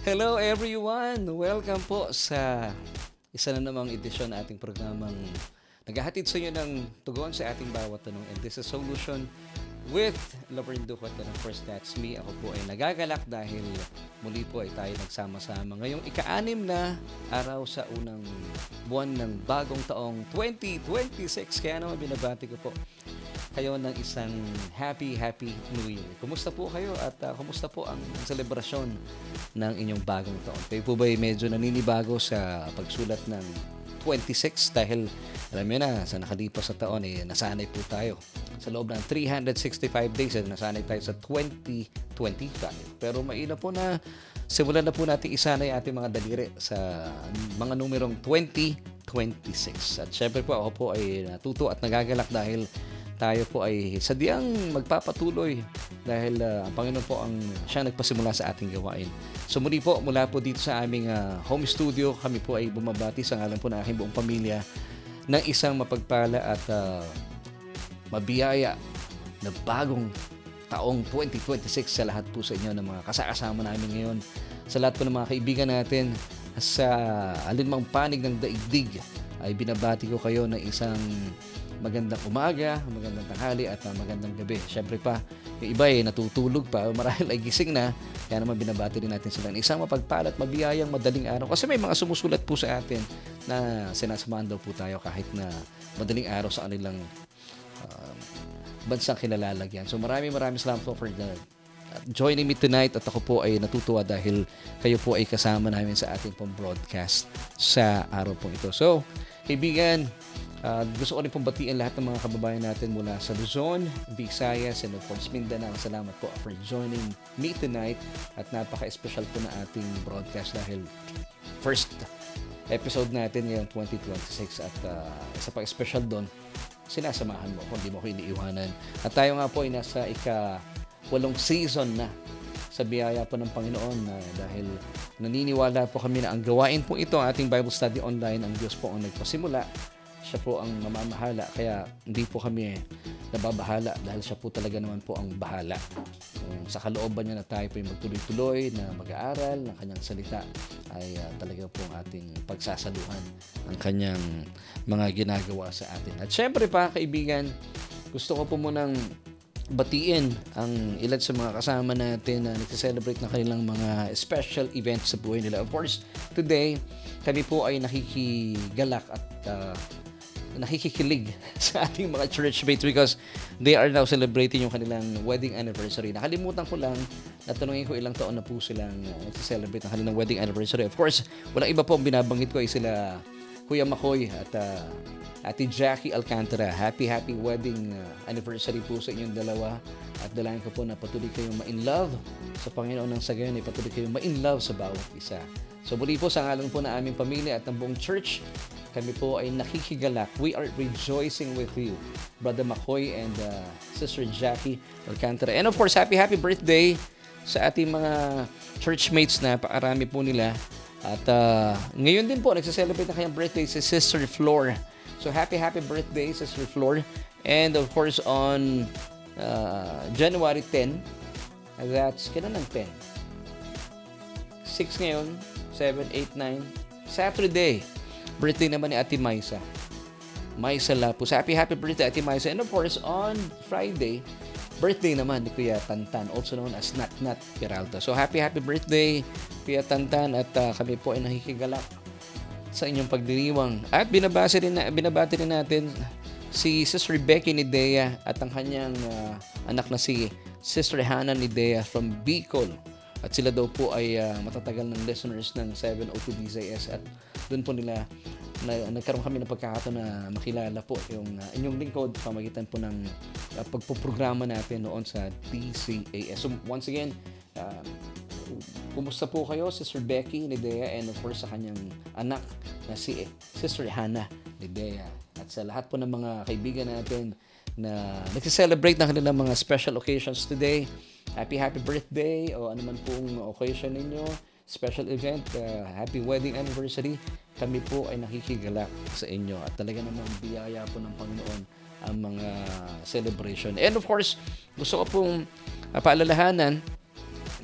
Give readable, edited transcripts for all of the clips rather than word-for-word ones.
Hello everyone! Welcome po sa isa na namang edisyon ng ating programang naghahatid sa inyo ng tugon sa ating bawat tanong. And this is Solution with Laverne Ducot. And of course, that's me. Ako po ay nagagalak dahil muli po ay tayo nagsama-sama. Ngayong ika-anim na araw sa unang buwan ng bagong taong 2026. Kaya naman binabati ko po kayo ng isang happy New Year. Kumusta po kayo at kumusta po ang selebrasyon ng inyong bagong taon? Kayo po ba medyo naninibago sa pagsulat ng 26 dahil alam niyo na sa nakalipas sa taon nasanay po tayo. Sa loob ng 365 days nasanay tayo sa 2025. Pero mainam po na simulan na po natin isanay ating mga daliri sa mga numerong 2026. At syempre po ako po ay natuto at nagagalak dahil tayo po ay sadyang magpapatuloy dahil ang Panginoon po ang siya nagpasimula sa ating gawain. So muli po, mula po dito sa aming home studio, kami po ay bumabati sa ngalan po ng aking buong pamilya ng isang mapagpala at mabiyaya na bagong taong 2026 sa lahat po sa inyo ng mga kasama namin ngayon, sa lahat po ng mga kaibigan natin sa alinmang panig ng daigdig ay binabati ko kayo ng isang magandang umaga, magandang tanghali at magandang gabi. Siyempre pa, yung iba ay natutulog pa, marahil ay gising na, kaya naman binabati rin natin sila ng isang mapagpala at mabiyayang madaling araw. Kasi may mga sumusulat po sa atin na sinasamahan daw po tayo kahit na madaling araw sa kanilang bansang kinalalagyan. So maraming salamat po for joining me tonight at ako po ay natutuwa dahil kayo po ay kasama namin sa ating pong broadcast sa araw po ito. So, kaibigan, gusto ko rin pong batiin lahat ng mga kababayan natin mula sa Luzon, Visayas, and of course Mindanao. Salamat po for joining me tonight at napaka-special po na ating broadcast dahil first episode natin ngayong 2026 at isa pa special doon, sinasamahan mo kung di mo ko iniiwanan. At tayo nga po ay nasa ika-8 season na sa biyaya po ng Panginoon dahil naniniwala po kami na ang gawain po ito, ating Bible study online, ang Diyos po ang nagpasimula. Siya po ang mamamahala, kaya hindi po kami nababahala dahil siya po talaga naman po ang bahala. Sa kalooban niya na tayo po yung magtuloy-tuloy na mag-aaral ng kanyang salita ay talaga po ang ating pagsasaluhan ang kanyang mga ginagawa sa atin. At syempre pa, kaibigan, gusto ko po munang batiin ang ilan sa mga kasama natin na nagse-celebrate ng kanilang mga special events sa buhay nila. Of course, today, kami po ay nakikigalak at nakikikilig sa ating mga churchmates because they are now celebrating yung kanilang wedding anniversary. Nakalimutan ko lang na tanungin ko ilang taon na po silang nagse-celebrate ng kanilang wedding anniversary. Of course, walang iba po ang binabanggit ko ay sila Kuya Makoy at Ate Jackie Alcantara. Happy wedding anniversary po sa inyong dalawa. At dalayan ko po na patuloy kayong ma-in love sa Panginoon ng sa gayon ay patuloy kayong ma-in love sa bawat isa. So muli po sa ngalan po na aming pamilya at ng buong church, kami po ay nakikigalak. We are rejoicing with you, Brother Makoy and Sister Jackie Alcantara. And of course, happy birthday sa ating mga churchmates na pakarami po nila. At ngayon din po, nagsa-celebrate na kanyang birthday si Sister Flor. So happy birthday, Sister Flor. And of course, on January 10, that's kailan ng 10? 6 ngayon, 7, 8, 9, Saturday. Birthday naman ni Ate Maisa Lapus. Happy birthday, Ate Maisa. And of course, on Friday, birthday naman ni Kuya Tantan, also known as Nat Peralta. So happy birthday, Kuya Tantan, at kami po ay nakikigalak sa inyong pagdiriwang. At binabati rin natin si Sister Becky Nidea at ang kanyang anak na si Sister Hannah Nidea from Bicol. At sila daw po ay matatagal ng listeners ng 702 DZS at doon po nila nagkaroon kami ng pagkakataon na makilala po yung inyong lingkod pamagitan po ng pagpoprograma natin noon sa DCAS. So once again, kumusta po kayo, Sister Becky Nidea, and of course sa kanyang anak na si Sister Hannah Nidea. At sa lahat po ng mga kaibigan natin na nagse-celebrate ng kanilang mga special occasions today, happy birthday o anuman pong occasion ninyo, special event, happy wedding anniversary. Kami po ay nakikigalak sa inyo at talaga namang biyaya po ng Panginoon ang mga celebration. And of course, gusto ko pong paalalahanan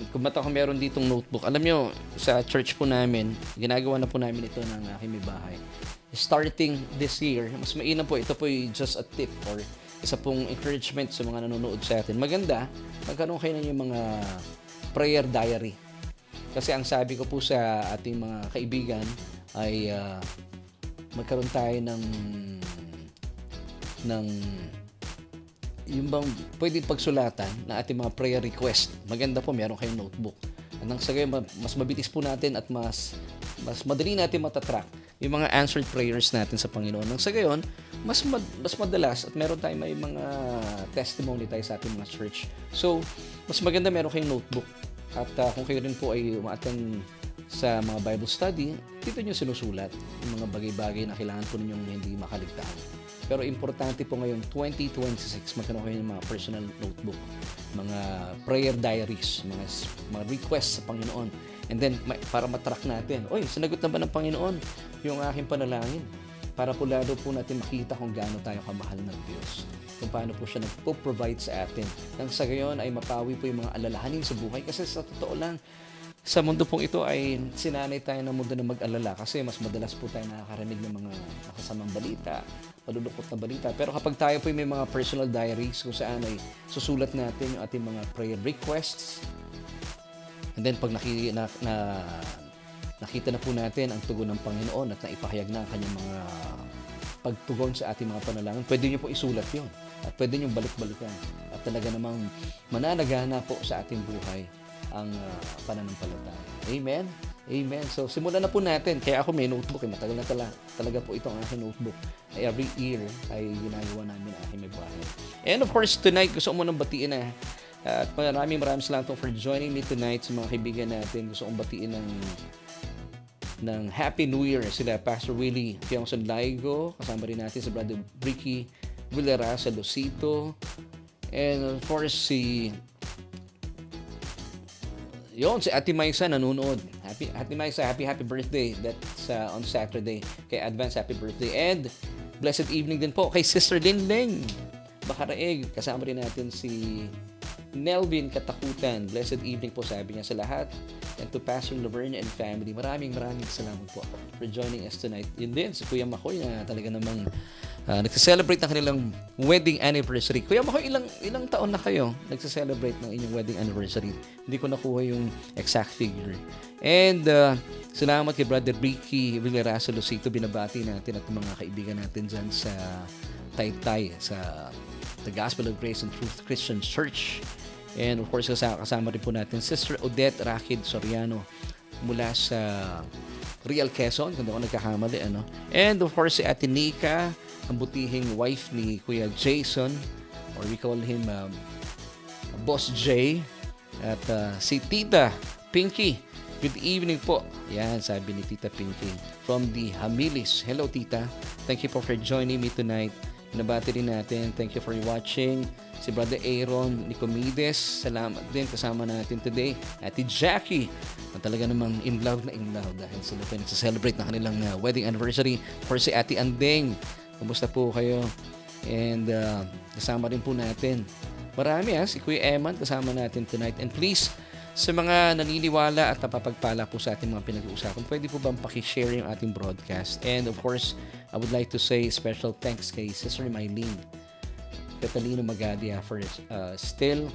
kung ba't ako meron ditong notebook. Alam nyo, sa church po namin, ginagawa na po namin ito ng aking may bahay. Starting this year, mas mainam po, ito po just a tip or isa pong encouragement sa mga nanonood sa atin. Maganda, magkaroon kayo ng yung mga prayer diary. Kasi ang sabi ko po sa ating mga kaibigan ay magkaroon tayo ng yung bang pwedeng pagsulatan na ating mga prayer request. Maganda po, meron kayong notebook. At nang sa gayon, mas mabilis po natin at mas madali natin matatrack yung mga answered prayers natin sa Panginoon. Nang sa gayon, mas madalas at meron tayong may mga testimony tayo sa ating mga church. So, mas maganda meron kayong notebook. At kung kayo rin po ay umaattend sa mga Bible study, dito nyo sinusulat yung mga bagay-bagay na kailangan po ninyong hindi makaligtaan. Pero importante po ngayong 2026, magkaroon kayo ng mga personal notebook, mga prayer diaries, mga requests sa Panginoon. And then, para matrack natin, sinagot na ba ng Panginoon yung aking panalangin? Para po lalo po natin makita kung gaano tayo kamahal ng Diyos. Kung paano po siya nagpo-provide sa atin. Nang sa gayon ay mapawi po yung mga alalahanin sa buhay. Kasi sa totoo lang, sa mundo pong ito ay sinanay tayo ng mundo na mag-alala kasi mas madalas po tayo nakakarinig ng mga nakasamang balita, malulungkot na balita. Pero kapag tayo po may mga personal diaries kung saan ay susulat natin yung ating mga prayer requests, and then pag nakita na po natin ang tugon ng Panginoon at naipahayag na ang kanyang mga pagtugon sa ating mga panalangin, pwede nyo po isulat yon at pwede nyo balik-balikan at talaga namang mananagana po sa ating buhay ang pananampalataya. Amen? Amen. So, simulan na po natin. Kaya ako may notebook. Matagal na talaga po ito ang aking notebook. Every year ay ginagawa namin ang aking may bahay. And of course, tonight, gusto ko munang batiin na. At maraming salamat for joining me tonight sa mga kaibigan natin. Gusto kong batiin ng Happy New Year. Sila Pastor Willie Tiongson Laigo. Kasama rin natin si Brother Ricky Villara sa Losito. And of course, si Ate Maisa nanonood. Ate Maisa, happy birthday. That's on Saturday. Kay advance happy birthday. And blessed evening din po kay Sister Linling Bakaraeg. Kasama rin natin si Nelvin Katakutan. Blessed evening po sabi niya sa lahat. And to Pastor Laverne and family. Maraming salamat po for joining us tonight. Yun din, si Kuya Makoy na talaga namang nagse-celebrate ng kanilang wedding anniversary. Kuya Makoy, ilang taon na kayo nagse-celebrate ng inyong wedding anniversary? Hindi ko nakuha yung exact figure. And salamat kay Brother Ricky Villara sa Losito. Binabati natin at mga kaibigan natin dyan sa Taytay, sa The Gospel of Grace and Truth Christian Church. And of course, kasama rin po natin Sister Odette Rakid Soriano mula sa Real Quezon, kung ako nagkakamali, ano. And of course, si Ate Nika, ang butihing wife ni Kuya Jason, or we call him Boss J. At si Tita Pinky. Good evening po. Yan, sabi ni Tita Pinky from the Hamilis. Hello, Tita. Thank you for joining me tonight. Nabati rin natin. Thank you for watching. Si Brother Aaron Nicomedes, salamat din kasama natin today. Ate Jackie, na talaga namang in love dahil sila pa nagsa-celebrate na kanilang wedding anniversary. For si Ate Andeng, kamusta po kayo? And kasama rin po natin. Marami si Kuya Eman kasama natin tonight. And please, sa mga naniniwala at napapagpala po sa ating mga pinag-uusapan, pwede po bang pakishare yung ating broadcast? And of course, I would like to say special thanks kay Sister Mylene Catalino Magadia for still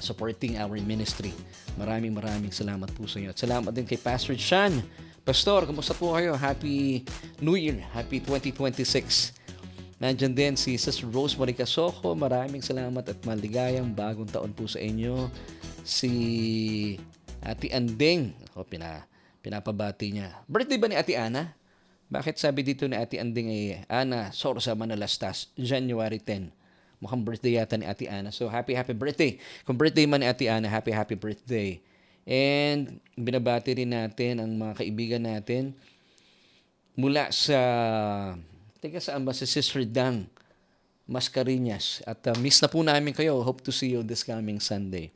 supporting our ministry. Maraming salamat po sa inyo. At salamat din kay Pastor Chan. Pastor, kumusta po kayo? Happy New Year. Happy 2026. Nandyan din si Sister Rosemary Casoko. Maraming salamat at maligayang bagong taon po sa inyo. Si Ate Andeng. Pinapabati niya. Birthday ba ni Ate Ana? Bakit sabi dito ni Ate Anding ay Ana Sorsa Manalastas, January 10. Mukhang birthday yata ni Ate Ana. So, happy birthday. Kung birthday man ni Ate Ana, happy birthday. And binabati rin natin ang mga kaibigan natin mula sa, saan ba? Si Sister Dang Mascareñas. At miss na po namin kayo. Hope to see you this coming Sunday.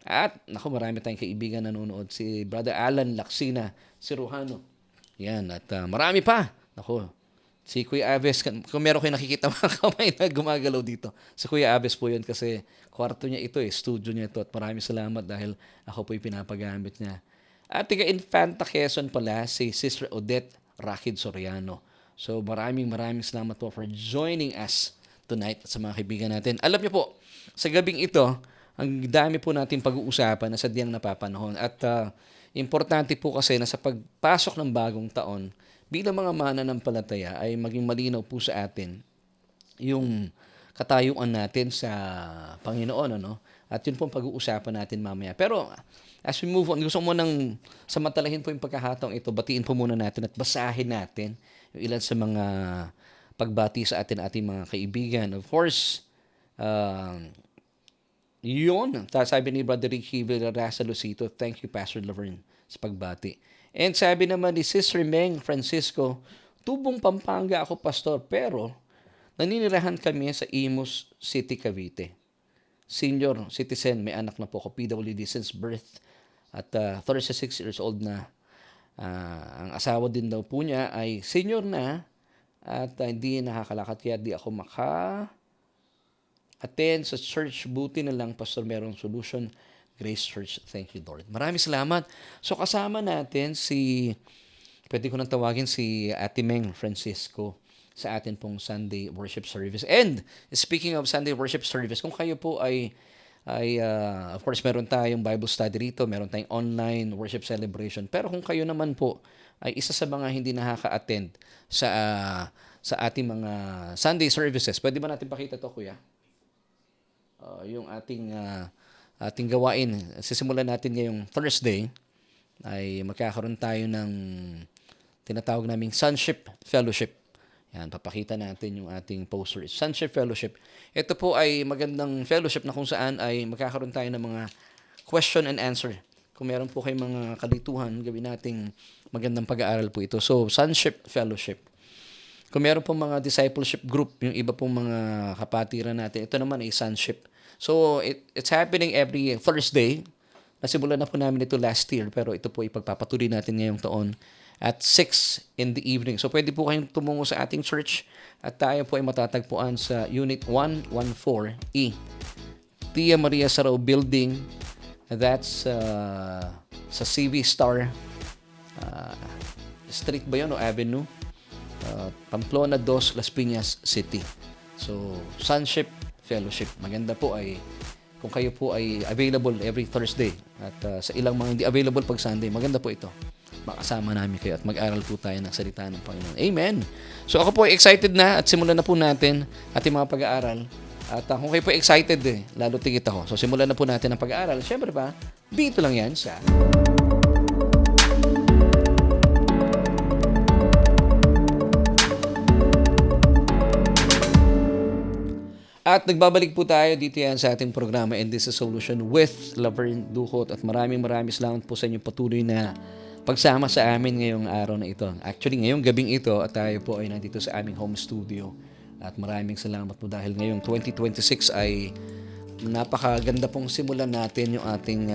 At, marami tayong kaibigan nanonood. Si Brother Alan Laksina, si Rohano. Yan, at marami pa. Si Kuya Aves, kung meron kayo nakikita mga kamay na gumagalaw dito, si Kuya Aves po yun kasi kwarto niya ito studio niya ito at maraming salamat dahil ako po yung pinapagamit niya. At tiga Infanta Quezon pala, si Sister Odette Rakid Soriano. So maraming salamat po for joining us tonight sa mga kaibigan natin. Alam niyo po, sa gabing ito, ang dami po natin pag-uusapan na sadyang napapanahon. At importante po kasi na sa pagpasok ng bagong taon, bilang mga mananampalataya ay maging malinaw po sa atin yung katayuan natin sa Panginoon, ano? At yun po ang pag-uusapan natin mamaya. Pero as we move on, gusto mo nang samantalahin po yung pagkakataong ito, batiin po muna natin at basahin natin yung ilan sa mga pagbati sa ating mga kaibigan. Of course, yun, sabi ni Brother Ricky Villarasa Lucito, thank you Pastor Laverne sa pagbati. And sabi naman ni Sister Meng Francisco, Tubong Pampanga ako pastor pero naninirahan kami sa Imus City, Cavite. Senior citizen, may anak na po ako, PWD since birth at 36 years old na. Ang asawa din daw po niya ay senior na at hindi nakakalakad kaya di ako attend sa church. Buti na lang, Pastor, merong solution. Grace Church. Thank you, Lord. Maraming salamat. So, kasama natin pwede ko nang tawagin si Ate Meng Francisco sa atin pong Sunday worship service. And, speaking of Sunday worship service, kung kayo po ay of course, meron tayong Bible study rito, meron tayong online worship celebration. Pero kung kayo naman po ay isa sa mga hindi nakaka-attend sa ating mga Sunday services, pwede ba natin pakita to, Kuya? Yung ating gawain. Sisimulan natin ngayong Thursday ay magkakaroon tayo ng tinatawag naming Sonship Fellowship. Yan, papakita natin yung ating poster. Sonship Fellowship. Ito po ay magandang fellowship na kung saan ay magkakaroon tayo ng mga question and answer. Kung meron po kayong mga kalituhan, gawin nating magandang pag-aaral po ito. So, Sonship Fellowship. Kung meron pong mga discipleship group, yung iba pong mga kapatiran natin, ito naman ay Sonship. So, it's happening every Thursday. Nasimulan na po namin ito last year, pero ito po ipagpapatuloy natin ngayong taon at 6 in the evening. So, pwede po kayong tumungo sa ating church at tayo po ay matatagpuan sa Unit 114E. Tia Maria Sarao Building. That's sa CV Star Street ba yun o Avenue? Pamplona 2, Las Piñas City. So, Sonship Fellowship. Maganda po ay kung kayo po ay available every Thursday at sa ilang mga hindi available pag Sunday, maganda po ito. Makasama namin kayo at mag-aral po tayo ng salita ng Panginoon. Amen! So ako po ay excited na at simulan na po natin ating mga pag-aaral. At kung kayo po excited, lalo tigit ako. So simulan na po natin ang pag-aaral. Siyempre pa, dito lang yan sa At nagbabalik po tayo dito yan sa ating programa And This is Solution with Laverne Ducot. At maraming salamat po sa inyong patuloy na pagsama sa amin ngayong araw na ito. Actually, ngayong gabing ito at tayo po ay nandito sa aming home studio. At maraming salamat po dahil ngayong 2026 ay napakaganda pong simulan natin yung ating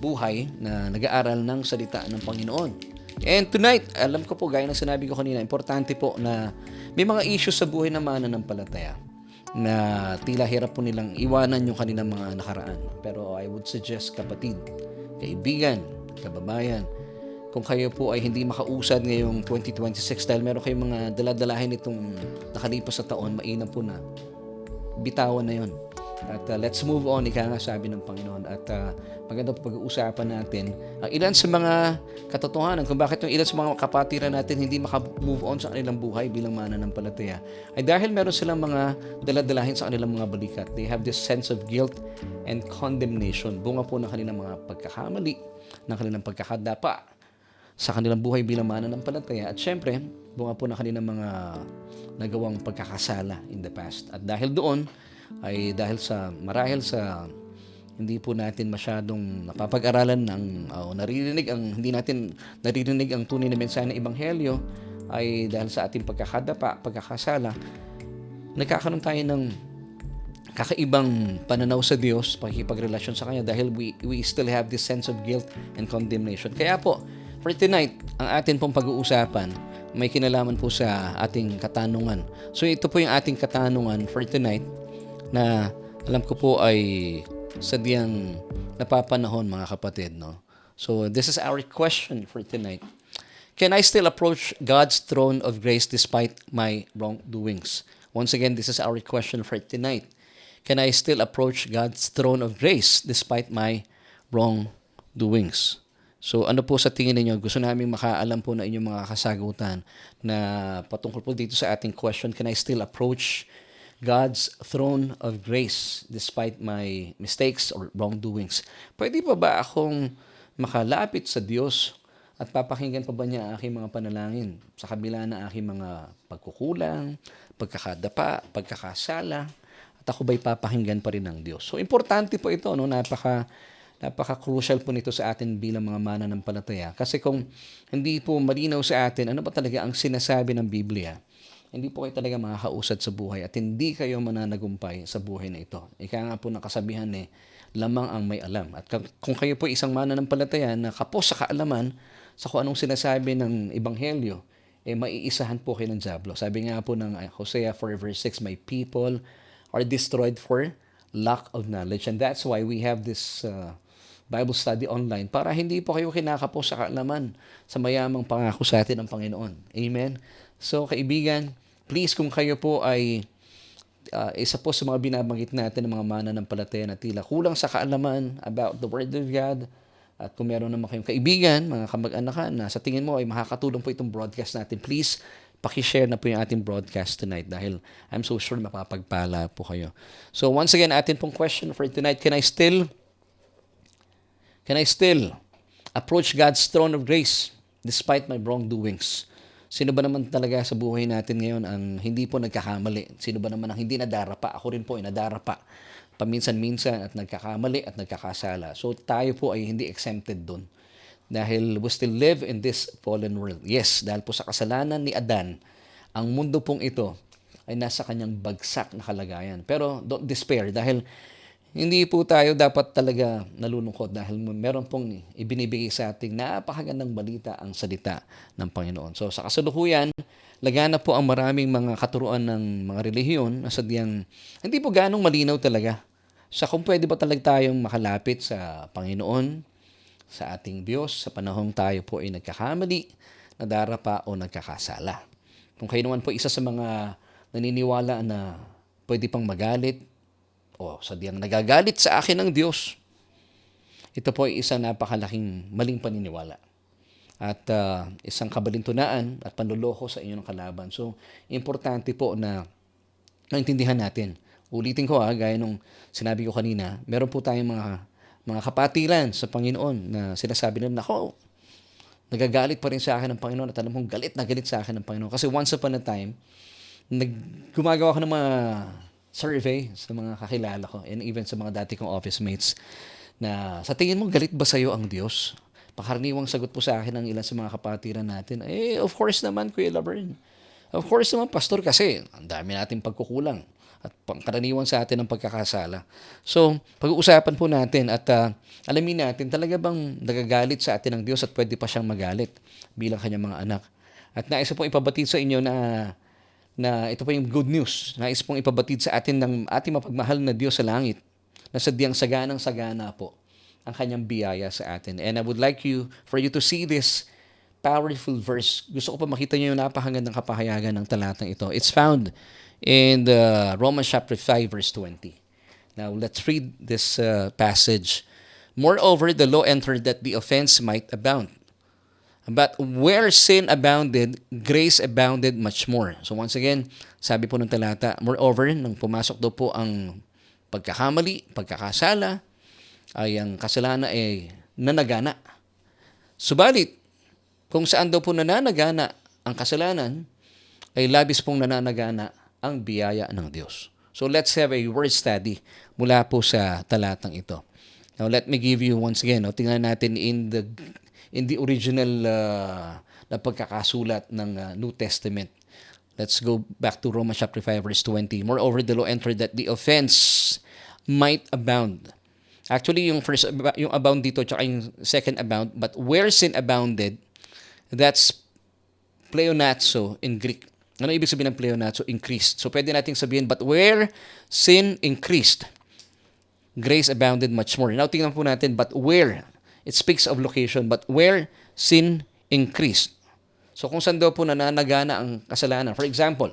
buhay na nag-aaral ng salita ng Panginoon. And tonight, alam ko po, gaya ng sinabi ko kanina, importante po na may mga issues sa buhay ng mananampalataya na tila hirap po nilang iwanan yung kanilang mga nakaraan. Pero I would suggest, kapatid, kaibigan, kababayan, kung kayo po ay hindi makausad ngayong 2026 dahil meron kayong mga daladalahin itong nakalipas sa taon, mainam po na bitawan na yon. At let's move on, ika nga sabi ng Panginoon. At maganda po pag-uusapan natin ang ilan sa mga katotohanan kung bakit yung ilan sa mga kapatiran natin hindi maka-move on sa kanilang buhay bilang mananampalataya ay dahil meron silang mga daladalahin sa kanilang mga balikat. They have this sense of guilt and condemnation. Bunga po ng kanilang mga pagkakamali, ng kanilang pagkakadapa sa kanilang buhay bilang mananampalataya. At syempre, bunga po ng kanilang mga nagawang pagkakasala in the past. At dahil doon, ay marahil sa hindi po natin masyadong napapag-aralan hindi natin naririnig ang tunay na mensahe ng Ebanghelyo ay dahil sa ating pagkakasala, nagkakaroon tayo ng kakaibang pananaw sa Diyos, pakikipagrelasyon sa Kanya dahil we still have this sense of guilt and condemnation. Kaya po, for tonight, ang atin pong pag-uusapan, may kinalaman po sa ating katanungan. So ito po yung ating katanungan for tonight na alam ko po ay sadyang napapanahon mga kapatid. No? So this is our question for tonight. Can I still approach God's throne of grace despite my wrongdoings? Once again, this is our question for tonight. Can I still approach God's throne of grace despite my wrongdoings? So ano po sa tingin ninyo? Gusto namin makaalam po na inyong mga kasagutan na patungkol po dito sa ating question, can I still approach God's throne of grace despite my mistakes or wrongdoings? Pwede pa ba akong makalapit sa Diyos at papakinggan pa ba niya ang aking mga panalangin sa kabila na aking mga pagkukulang, pagkakadapa, pagkakasala, at ako ba'y papakinggan pa rin ng Diyos? So, importante po ito, no? Napaka-crucial po nito sa atin bilang mga mananampalataya. Kasi kung hindi po malinaw sa atin, ano ba talaga ang sinasabi ng Biblia, hindi po kayo talaga makakausad sa buhay at hindi kayo mananagumpay sa buhay na ito. Ika nga po nakasabihan lamang ang may alam. At kung kayo po isang mananampalataya na kapos sa kaalaman, sa kung anong sinasabi ng Ebanghelyo, maiisahan po kayo ng dyablo. Sabi nga po ng Hosea 4 verse 6, my people are destroyed for lack of knowledge. And that's why we have this Bible study online para hindi po kayo kinakapos sa kaalaman sa mayamang pangako sa atin ng Panginoon. Amen? So, kaibigan, please kung kayo po ay isa po sa mga binabanggit natin ng mga mananampalataya na tila kulang sa kaalaman about the Word of God, at kung meron naman kayong kaibigan, mga kamag-anakan na sa tingin mo ay makakatulong po itong broadcast natin, please pakishare na po yung ating broadcast tonight dahil I'm so sure mapapagpala po kayo. So once again, atin pong question for tonight, can I still approach God's throne of grace despite my wrongdoings? Sino ba naman talaga sa buhay natin ngayon ang hindi po nagkakamali? Sino ba naman ang hindi nadarapa? Ako rin po ay nadarapa paminsan-minsan at nagkakamali at nagkakasala. So tayo po ay hindi exempted doon. Dahil we still live in this fallen world. Yes, dahil po sa kasalanan ni Adan, ang mundo pong ito ay nasa kanyang bagsak na kalagayan. Pero don't despair dahil hindi po tayo dapat talaga nalulungkot dahil meron pong ibinibigay sa ating napakagandang balita ang salita ng Panginoon. So sa kasalukuyan, lagana po ang maraming mga katuruan ng mga relihiyon na sadyang hindi po ganong malinaw talaga sa kung pwede ba talaga tayong makalapit sa Panginoon, sa ating Diyos, sa panahong tayo po ay nagkakamali, nadarapa o nagkakasala. Kung kayo naman po isa sa mga naniniwala na pwede pang magalit o sadyang nagagalit sa akin ng Diyos, ito po ay isang napakalaking maling paniniwala at isang kabalintunaan at panloloko sa inyong kalaban. So, importante po na naintindihan natin. Ulitin ko gaya nung sinabi ko kanina, meron po tayong mga kapatiran sa Panginoon na sinasabi nila, nako, nagagalit pa rin sa akin ng Panginoon at alam kong galit na galit sa akin ng Panginoon. Kasi once upon a time, gumagawa ko ng mga survey sa mga kakilala ko and even sa mga dati kong office mates na sa tingin mo galit ba sa'yo ang Diyos? Pakaraniwang sagot po sa akin ng ilan sa mga kapatiran natin, of course naman, Kuya Laverne. Of course naman, Pastor, kasi ang dami nating pagkukulang at pangkaraniwan sa atin ng pagkakasala. So, pag-uusapan po natin at alamin natin talaga bang nagagalit sa atin ng Diyos at pwede pa siyang magalit bilang kanyang mga anak. At nais po ipabatid sa inyo na ito po yung good news. Nais pong ipabatid sa atin ng ating mapagmahal na Diyos sa langit na sadyang saganang-sagana po ang kanyang biyaya sa atin. And I would like for you to see this powerful verse. Gusto ko pa makita niyo yung napakagandang kapahayagan ng talatang ito. It's found in Romans chapter 5 verse 20. Now, let's read this passage. Moreover, the law entered that the offense might abound. But where sin abounded, grace abounded much more. So once again, sabi po ng talata, moreover, nang pumasok daw po ang pagkakamali, pagkakasala, ay ang kasalanan ay nanagana. Subalit, kung saan daw po nananagana ang kasalanan, ay labis pong nananagana ang biyaya ng Diyos. So let's have a word study mula po sa talatang ito. Now let me give you once again, tingnan natin in the original na pagkakasulat ng New Testament. Let's go back to Romans chapter 5 verse 20. Moreover, the law entered that the offense might abound. Actually, yung abound dito tsaka yung second abound, but where sin abounded, that's pleonatso in Greek. Ano ibig sabihin ng pleonatso? Increased. So pwede nating sabihin, but where sin increased, grace abounded much more. Now tingnan po natin, but where? It speaks of location, but where sin increased. So kung saan daw po nananagana ang kasalanan. For example,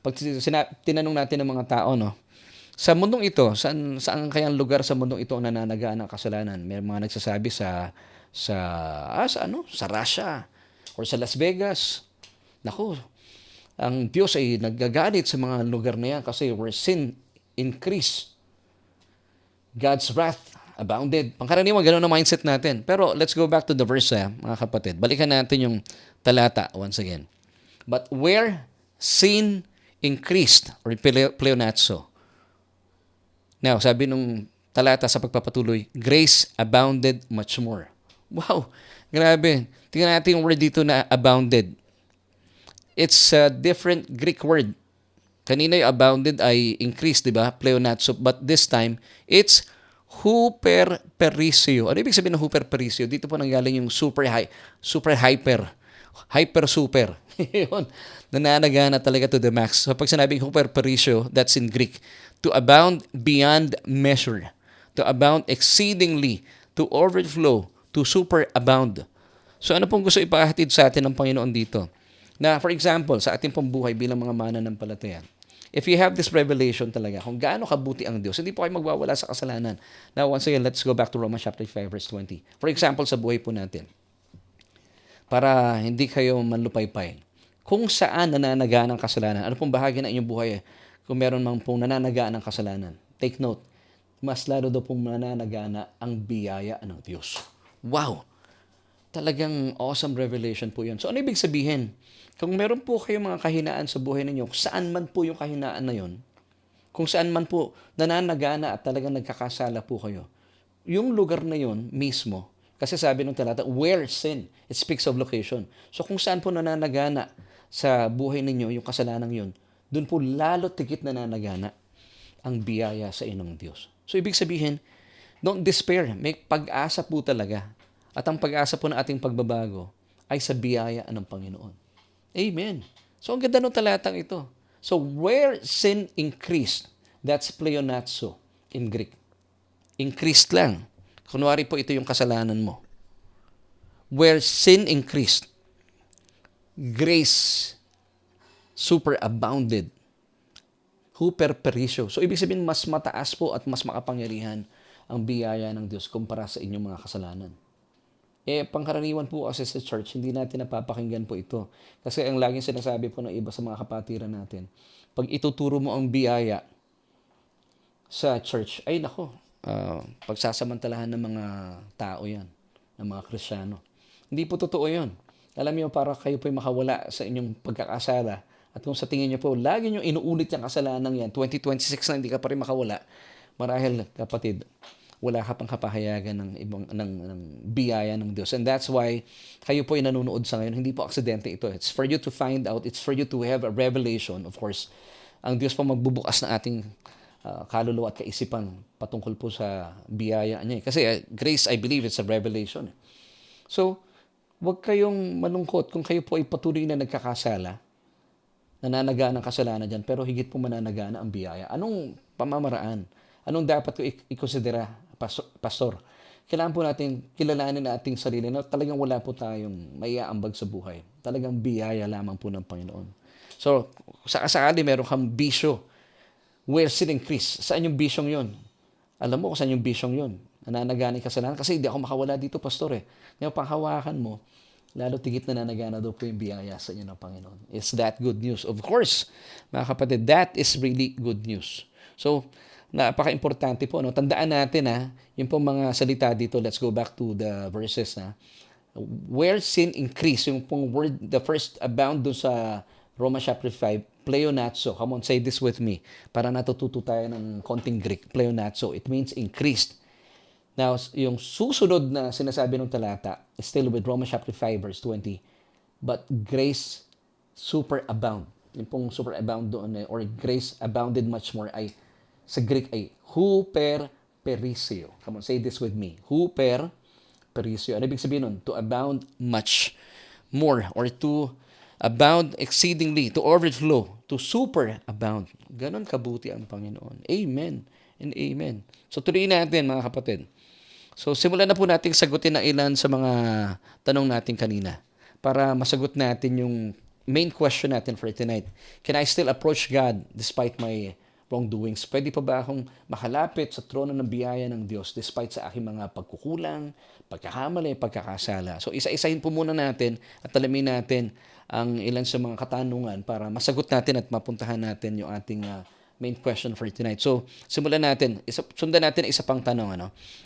pag tinanong natin ng mga tao, no, sa mundong ito, saan kayang lugar sa mundong ito ang nananagana ang kasalanan? May mga nagsasabi sa Russia or sa Las Vegas. Naku, ang Diyos ay naggagalit sa mga lugar na yan kasi where sin increased, God's wrath abounded. Pangkaraniwan, gano'n ang mindset natin. Pero let's go back to the verse, mga kapatid. Balikan natin yung talata once again. But where sin increased, or pleonatso. Now, sabi nung talata sa pagpapatuloy, grace abounded much more. Wow, grabe. Tingnan natin yung word dito na abounded. It's a different Greek word. Kanina yung abounded ay increased, di ba? Pleonatso. But this time, it's hyperperisio. Ano ibig sabihin ng hyperperisio? Dito po nanggaling yung super hyper. Hyper super. Yun. Nananagana talaga to the max. So pag sinabing hyperperisio, that's in Greek. To abound beyond measure. To abound exceedingly. To overflow. To superabound. So ano pong gusto ipahatid sa atin ng Panginoon dito? Na for example, sa ating pong buhay bilang mga mananampalataya, if you have this revelation talaga, kung gaano kabuti ang Diyos, hindi po kayo magwawala sa kasalanan. Now, once again, let's go back to Romans chapter 5, verse 20. For example, sa buhay po natin, para hindi kayo manlupaypay, kung saan nananagaan ang kasalanan, ano pong bahagi na inyong buhay kung meron mang pong nananagaan ang kasalanan, take note, mas lalo daw pong nananagana ang biyaya ng Diyos. Wow! Talagang awesome revelation po yun. So ano ibig sabihin? Kung meron po kayong mga kahinaan sa buhay ninyo, saan man po yung kahinaan na yun, kung saan man po nananagana at talagang nagkakasala po kayo, yung lugar na yun mismo, kasi sabi ng talata, where sin, it speaks of location. So kung saan po nananagana sa buhay ninyo yung kasalanan yun, dun po lalo tigit nananagana ang biyaya sa inyong Diyos. So ibig sabihin, don't despair. May pag-asa po talaga. At ang pag-asa po ng ating pagbabago ay sa biyaya ng Panginoon. Amen. So ang ganda ng talatang ito. So where sin increased, that's pleonatso in Greek. Increased lang. Kunwari po ito yung kasalanan mo. Where sin increased, grace superabounded. Hyperperisio. So ibig sabihin mas mataas po at mas makapangyarihan ang biyaya ng Diyos kumpara sa inyong mga kasalanan. Pangkaraniwan po kasi sa church, hindi natin napapakinggan po ito. Kasi ang laging sinasabi po ng iba sa mga kapatiran natin, pag ituturo mo ang biyaya sa church, ay nako, pagsasamantalahan ng mga tao yan, ng mga Kristiyano. Hindi po totoo yun. Alam niyo, para kayo po'y makawala sa inyong pagkakasala, at kung sa tingin niyo po, lagi niyo inuulit yung kasalanan yan, 2026 na hindi ka pa rin makawala, marahil kapatid, wala ka pang kapahayagan ng biyaya ng Diyos. And that's why kayo po ay nanonood sa ngayon. Hindi po aksidente ito. It's for you to find out. It's for you to have a revelation. Of course, ang Diyos po magbubukas ng ating kaluluwa at kaisipan patungkol po sa biyaya niya. Kasi grace, I believe, it's a revelation. So, huwag kayong malungkot kung kayo po ay patuloy na nagkakasala, nananagaan ng kasalanan dyan, pero higit po mananagana ang biyaya. Anong pamamaraan? Anong dapat ko i-considera, pastor? Kailangan po natin kilalanin na ating sarili na talagang wala po tayong maiaambag sa buhay. Talagang biyaya lamang po ng Panginoon. So, sakali meron kang bisyo, where sin increase? Saan yung bisyong yun? Alam mo kung saan yung bisyong yun? Nananagana yung kasalanan? Kasi hindi ako makawala dito, pastor eh. Ngayon, panghawakan mo, lalo tigit na nanagana daw po yung biyaya sa inyo ng Panginoon. Is that good news? Of course, mga kapatid, that is really good news. So, napaka-importante po. No? Tandaan natin, yung pong mga salita dito, let's go back to the verses. Where sin increase, yung pong word, the first abound doon sa Romans chapter 5, pleonatso. Come on, say this with me. Para natututo tayo ng konting Greek. Pleonatso, it means increased. Now, yung susunod na sinasabi ng talata, still with Romans chapter 5, verse 20, but grace superabound. Yung pong superabound doon, or grace abounded much more, ay sa Greek ay hyperperisio. Come on, say this with me. Hyperperisio. Ano ibig sabihin nun? To abound much more, or to abound exceedingly, to overflow, to super abound. Ganon kabuti ang Panginoon. Amen and amen. So tuloyin natin mga kapatid. So simulan na po nating sagutin ang ilan sa mga tanong natin kanina para masagot natin yung main question natin for tonight. Can I still approach God despite my wrongdoings? Pwede pa ba akong makalapit sa trono ng biyaya ng Diyos despite sa aking mga pagkukulang, pagkakamali, pagkakasala? So isa-isahin po muna natin at alamin natin ang ilan sa mga katanungan para masagot natin at mapuntahan natin yung ating main question for tonight. So, simulan natin. Sundan natin isa pang tanong.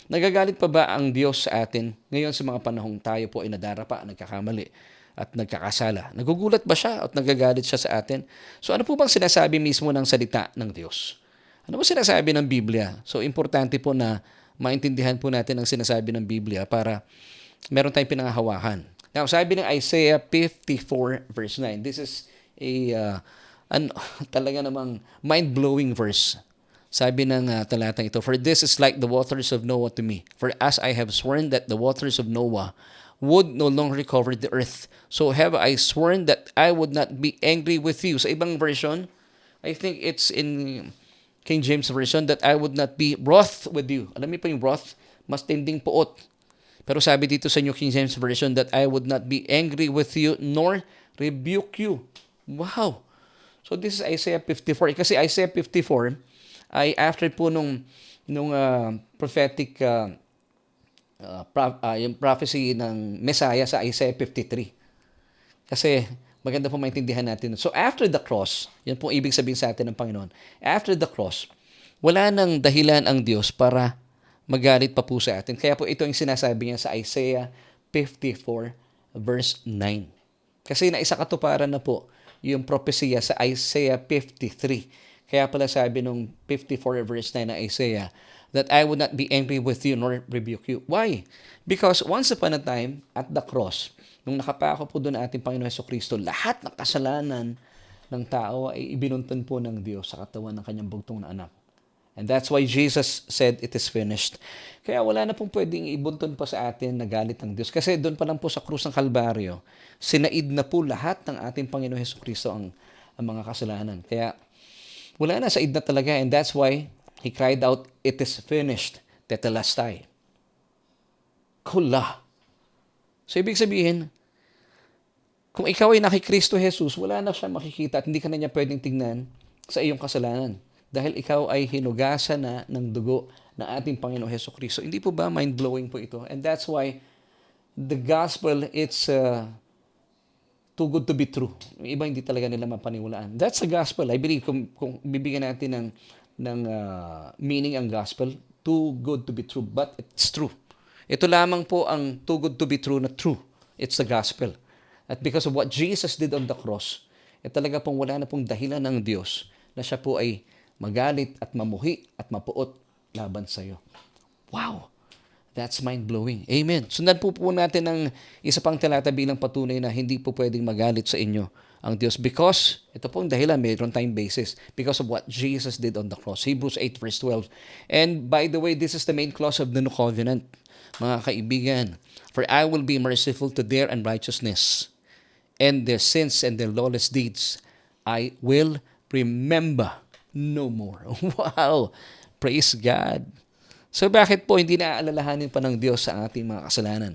Nagagalit pa ba ang Diyos sa atin ngayon sa mga panahong tayo po ay nadarapa, nagkakamali at nagkakasala? Nagugulat ba siya at nagagalit siya sa atin? So, ano po bang sinasabi mismo ng salita ng Diyos? Ano ba sinasabi ng Biblia? So, importante po na maintindihan po natin ang sinasabi ng Biblia para meron tayong pinanghahawakan. Now, sabi ng Isaiah 54 verse 9, this is a talaga namang mind-blowing verse. Sabi ng talatang ito, "For this is like the waters of Noah to me. For as I have sworn that the waters of Noah would no longer cover the earth, so have I sworn that I would not be angry with you." Sa ibang version, I think it's in King James Version, that I would not be wroth with you. Alam niyo po yung wrath, mas tinding puot. Pero sabi dito sa New King James Version, that I would not be angry with you nor rebuke you. Wow! So this is Isaiah 54. Kasi Isaiah 54 ay after po nung prophetic yung prophecy ng Messiah sa Isaiah 53. Kasi maganda po maintindihan natin. So after the cross, yan po ibig sabihin sa atin ng Panginoon. After the cross, wala nang dahilan ang Diyos para magalit pa po sa atin. Kaya po ito yung sinasabi niya sa Isaiah 54 verse 9. Kasi naisa katuparan na po yung propesya sa Isaiah 53. Kaya pala sabi nung 54 verse 9 na Isaiah, that I would not be angry with you nor rebuke you. Why? Because once upon a time, at the cross, nung nakapako po doon ating Panginoon Jesucristo, lahat ng kasalanan ng tao ay ibinuntun po ng Diyos sa katawan ng kanyang bugtong na anak. And that's why Jesus said, "It is finished." Kaya wala na pong pwedeng ibuntun pa sa atin na galit ng Diyos. Kasi doon pa lang po sa krus ng Kalbaryo, sinaid na po lahat ng ating Panginoon Jesucristo ang mga kasalanan. Kaya wala na, said na talaga. And that's why He cried out, "It is finished." Tetelestai. Kula. So ibig sabihin, kung ikaw ay nakikristo Jesus, wala na siya makikita at hindi ka na niya pwedeng tignan sa iyong kasalanan. Dahil ikaw ay hinugasan na ng dugo ng ating Panginoong Jesucristo. Hindi po ba mind-blowing po ito? And that's why the gospel, it's too good to be true. Yung iba hindi talaga nila mapaniwalaan. That's the gospel. I believe kung bibigyan natin ng meaning ang gospel, too good to be true, but it's true. Ito lamang po ang too good to be true na true. It's the gospel. At because of what Jesus did on the cross, talaga pong wala na pong dahilan ng Diyos na siya po ay magalit at mamuhi at mapuot laban sa iyo. Wow! That's mind-blowing. Amen. Sundan po natin ng isa pang talata bilang patunay na hindi po pwedeng magalit sa inyo ang Diyos because, ito po ang dahilan, mayroon tayong basis, because of what Jesus did on the cross. Hebrews 8 verse 12. And by the way, this is the main clause of the New Covenant, mga kaibigan. "For I will be merciful to their unrighteousness, and their sins and their lawless deeds I will remember no more." Wow! Praise God! So bakit po hindi naaalalahanin pa ng Diyos sa ating mga kasalanan?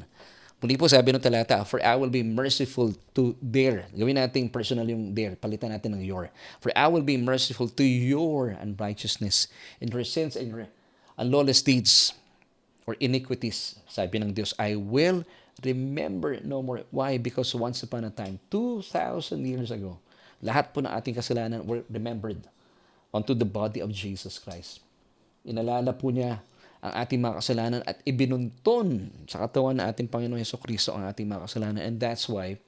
Muli po sabi ng talata, "For I will be merciful to their." Gawin natin personal yung their. Palitan natin ng your. "For I will be merciful to your unrighteousness and your sins and your lawless deeds or iniquities." Sabi ng Diyos, "I will remember no more." Why? Because once upon a time, 2,000 years ago, lahat po ng ating kasalanan were remembered onto the body of Jesus Christ. Inalala po niya ang ating mga kasalanan at ibinunton sa katawan ng ating Panginoon Jesucristo ang ating mga kasalanan. And that's why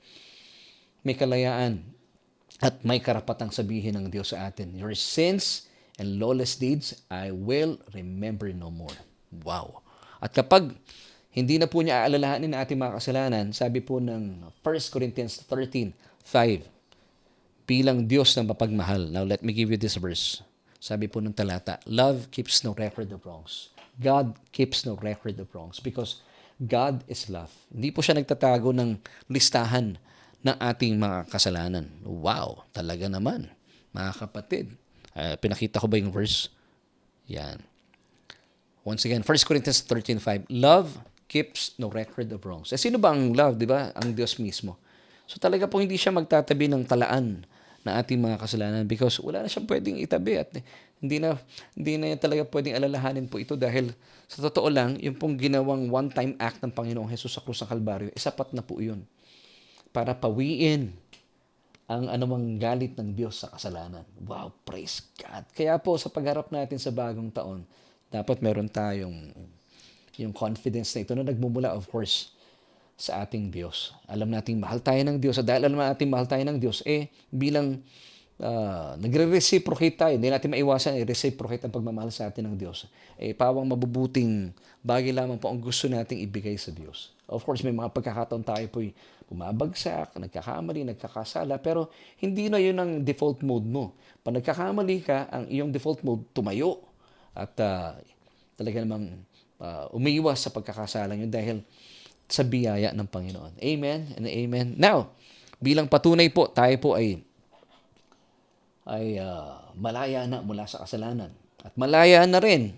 may kalayaan at may karapatang sabihin ng Diyos sa atin, "Your sins and lawless deeds, I will remember no more." Wow! At kapag hindi na po niya aalalahanin ang ating mga kasalanan, sabi po ng 1 Corinthians 13:5, bilang Diyos na mapagmahal. Now, let me give you this verse. Sabi po ng talata, "Love keeps no record of wrongs." God keeps no record of wrongs because God is love. Hindi po siya nagtatago ng listahan ng ating mga kasalanan. Wow, talaga naman, mga kapatid. Pinakita ko ba yung verse? Yan. Once again, 1 Corinthians 13:5, love keeps no record of wrongs. Sino ba ang love, di ba? Ang Diyos mismo. So talaga po hindi siya magtatabi ng talaan na ating mga kasalanan because wala na siyang pwedeng itabi at hindi na hindi na talaga pwedeng alalahanin po ito dahil sa totoo lang, yung pong ginawang one-time act ng Panginoong Hesus sa krus ng Kalbaryo, sapat na po yun para pawiin ang anumang galit ng Diyos sa kasalanan. Wow, praise God. Kaya po sa pagharap natin sa bagong taon, dapat meron tayong yung confidence na ito na nagmumula of course sa ating Diyos. Alam nating mahal tayo ng Diyos. At dahil alam nating mahal tayo ng Diyos, bilang nagre-reciprocate tayo, hindi natin maiwasan i-reciprocate ang pagmamahal sa atin ng Diyos. Pawang mabubuting bagay lamang po ang gusto nating ibigay sa Diyos. Of course, may mga pagkakataon tayo po'y bumabagsak, nagkakamali, nagkakasala, pero hindi na yun ang default mode mo. Pag nagkakamali ka, ang iyong default mode tumayo at talaga namang umiiwas sa pagkakasala yun dahil sa biyaya ng Panginoon. Amen and amen. Now, bilang patunay po, tayo po ay malaya na mula sa kasalanan. At malaya na rin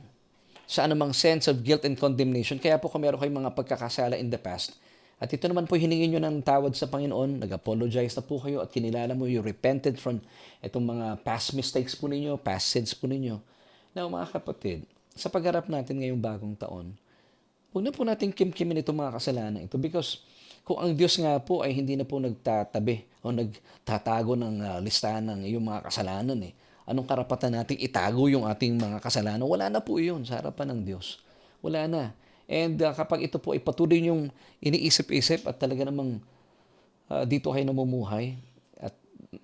sa anumang sense of guilt and condemnation. Kaya po kung meron kayong mga pagkakasala in the past, at ito naman po hiningin nyo ng tawad sa Panginoon, nag-apologize na po kayo at kinilala mo, you repented from itong mga past mistakes po ninyo, past sins po ninyo. Now, mga kapatid, sa pagharap natin ngayong bagong taon, huwag na po natin kimkimin itong mga kasalanan ito because kung ang Diyos nga po ay hindi na po nagtatabi o nagtatago ng listahan ng iyong mga kasalanan anong karapatan natin itago yung ating mga kasalanan? Wala na po yun sa harapan ng Diyos. Wala na. And kapag ito po ay patuloy yung iniisip-isip at talaga namang dito kayo namumuhay at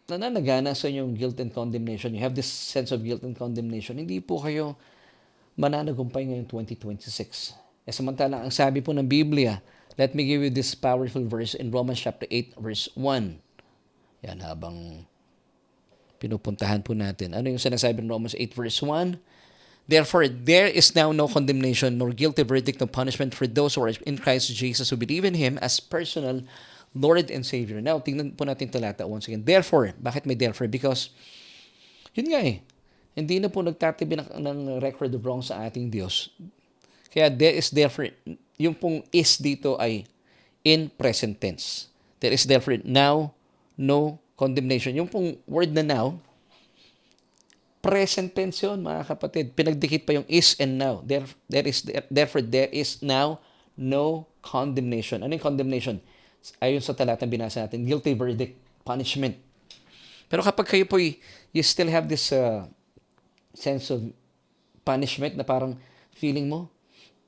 nananagana sa inyong guilt and condemnation, you have this sense of guilt and condemnation, hindi po kayo mananagumpay ngayong 2026. Samantalang ang sabi po ng Biblia, let me give you this powerful verse in Romans chapter 8 verse 1. Yan, habang pinupuntahan po natin. Ano yung sinasabi in Romans 8 verse 1? Therefore, there is now no condemnation nor guilty verdict of punishment for those who are in Christ Jesus who believe in Him as personal Lord and Savior. Now, tingnan po natin talata once again. Therefore, bakit may therefore? Because, yun nga hindi na po nagtatabi ng record of wrong sa ating Diyos. Kaya there is therefore, yung pong is dito ay in present tense. There is therefore now no condemnation. Yung pong word na now, present tense yun, mga kapatid. Pinagdikit pa yung is and now. Therefore, there is now no condemnation. Ano yung condemnation? Ayon sa talatang binasa natin, guilty verdict, punishment. Pero kapag kayo po, you still have this sense of punishment na parang feeling mo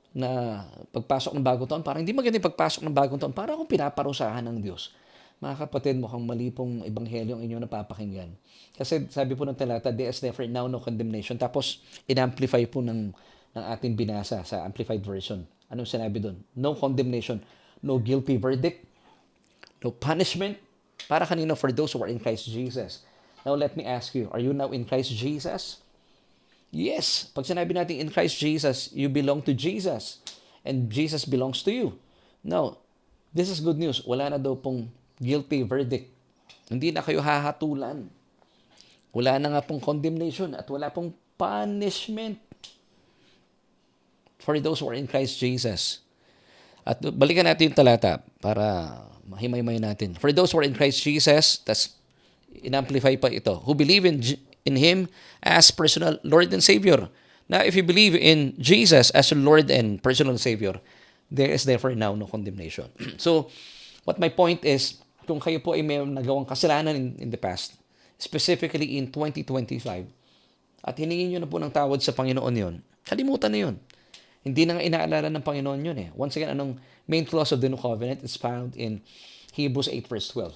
na pagpasok ng bagong taon, parang hindi maganda yung pagpasok ng bagong taon, parang akong pinaparusahan ng Diyos. Mga kapatid, mukhang mali pong ebanghelyo ang inyong napapakinggan. Kasi sabi po ng talata, there is therefore now no condemnation. Tapos, in-amplify po ng ating binasa sa Amplified Version. Anong sinabi doon? No condemnation, no guilty verdict, no punishment. Para kanino? For those who are in Christ Jesus. Now, let me ask you, are you now in Christ Jesus? Yes. Pag sinabi natin in Christ Jesus, you belong to Jesus. And Jesus belongs to you. Now, this is good news. Wala na daw pong guilty verdict. Hindi na kayo hahatulan. Wala na nga pong condemnation at wala pong punishment for those who are in Christ Jesus. At balikan natin yung talata para mahimay-may natin. For those who are in Christ Jesus, tas in-amplify pa ito, who believe in Him as personal Lord and Savior. Now, if you believe in Jesus as Lord and personal Savior, there is therefore now no condemnation. So, what my point is, kung kayo po ay may nagawang kasalanan in the past, specifically in 2025, at hiningin nyo na po ng tawad sa Panginoon yon, kalimutan na yun. Hindi na nga inaalala ng Panginoon yun Once again, anong main clause of the New Covenant is found in Hebrews 8 verse 12.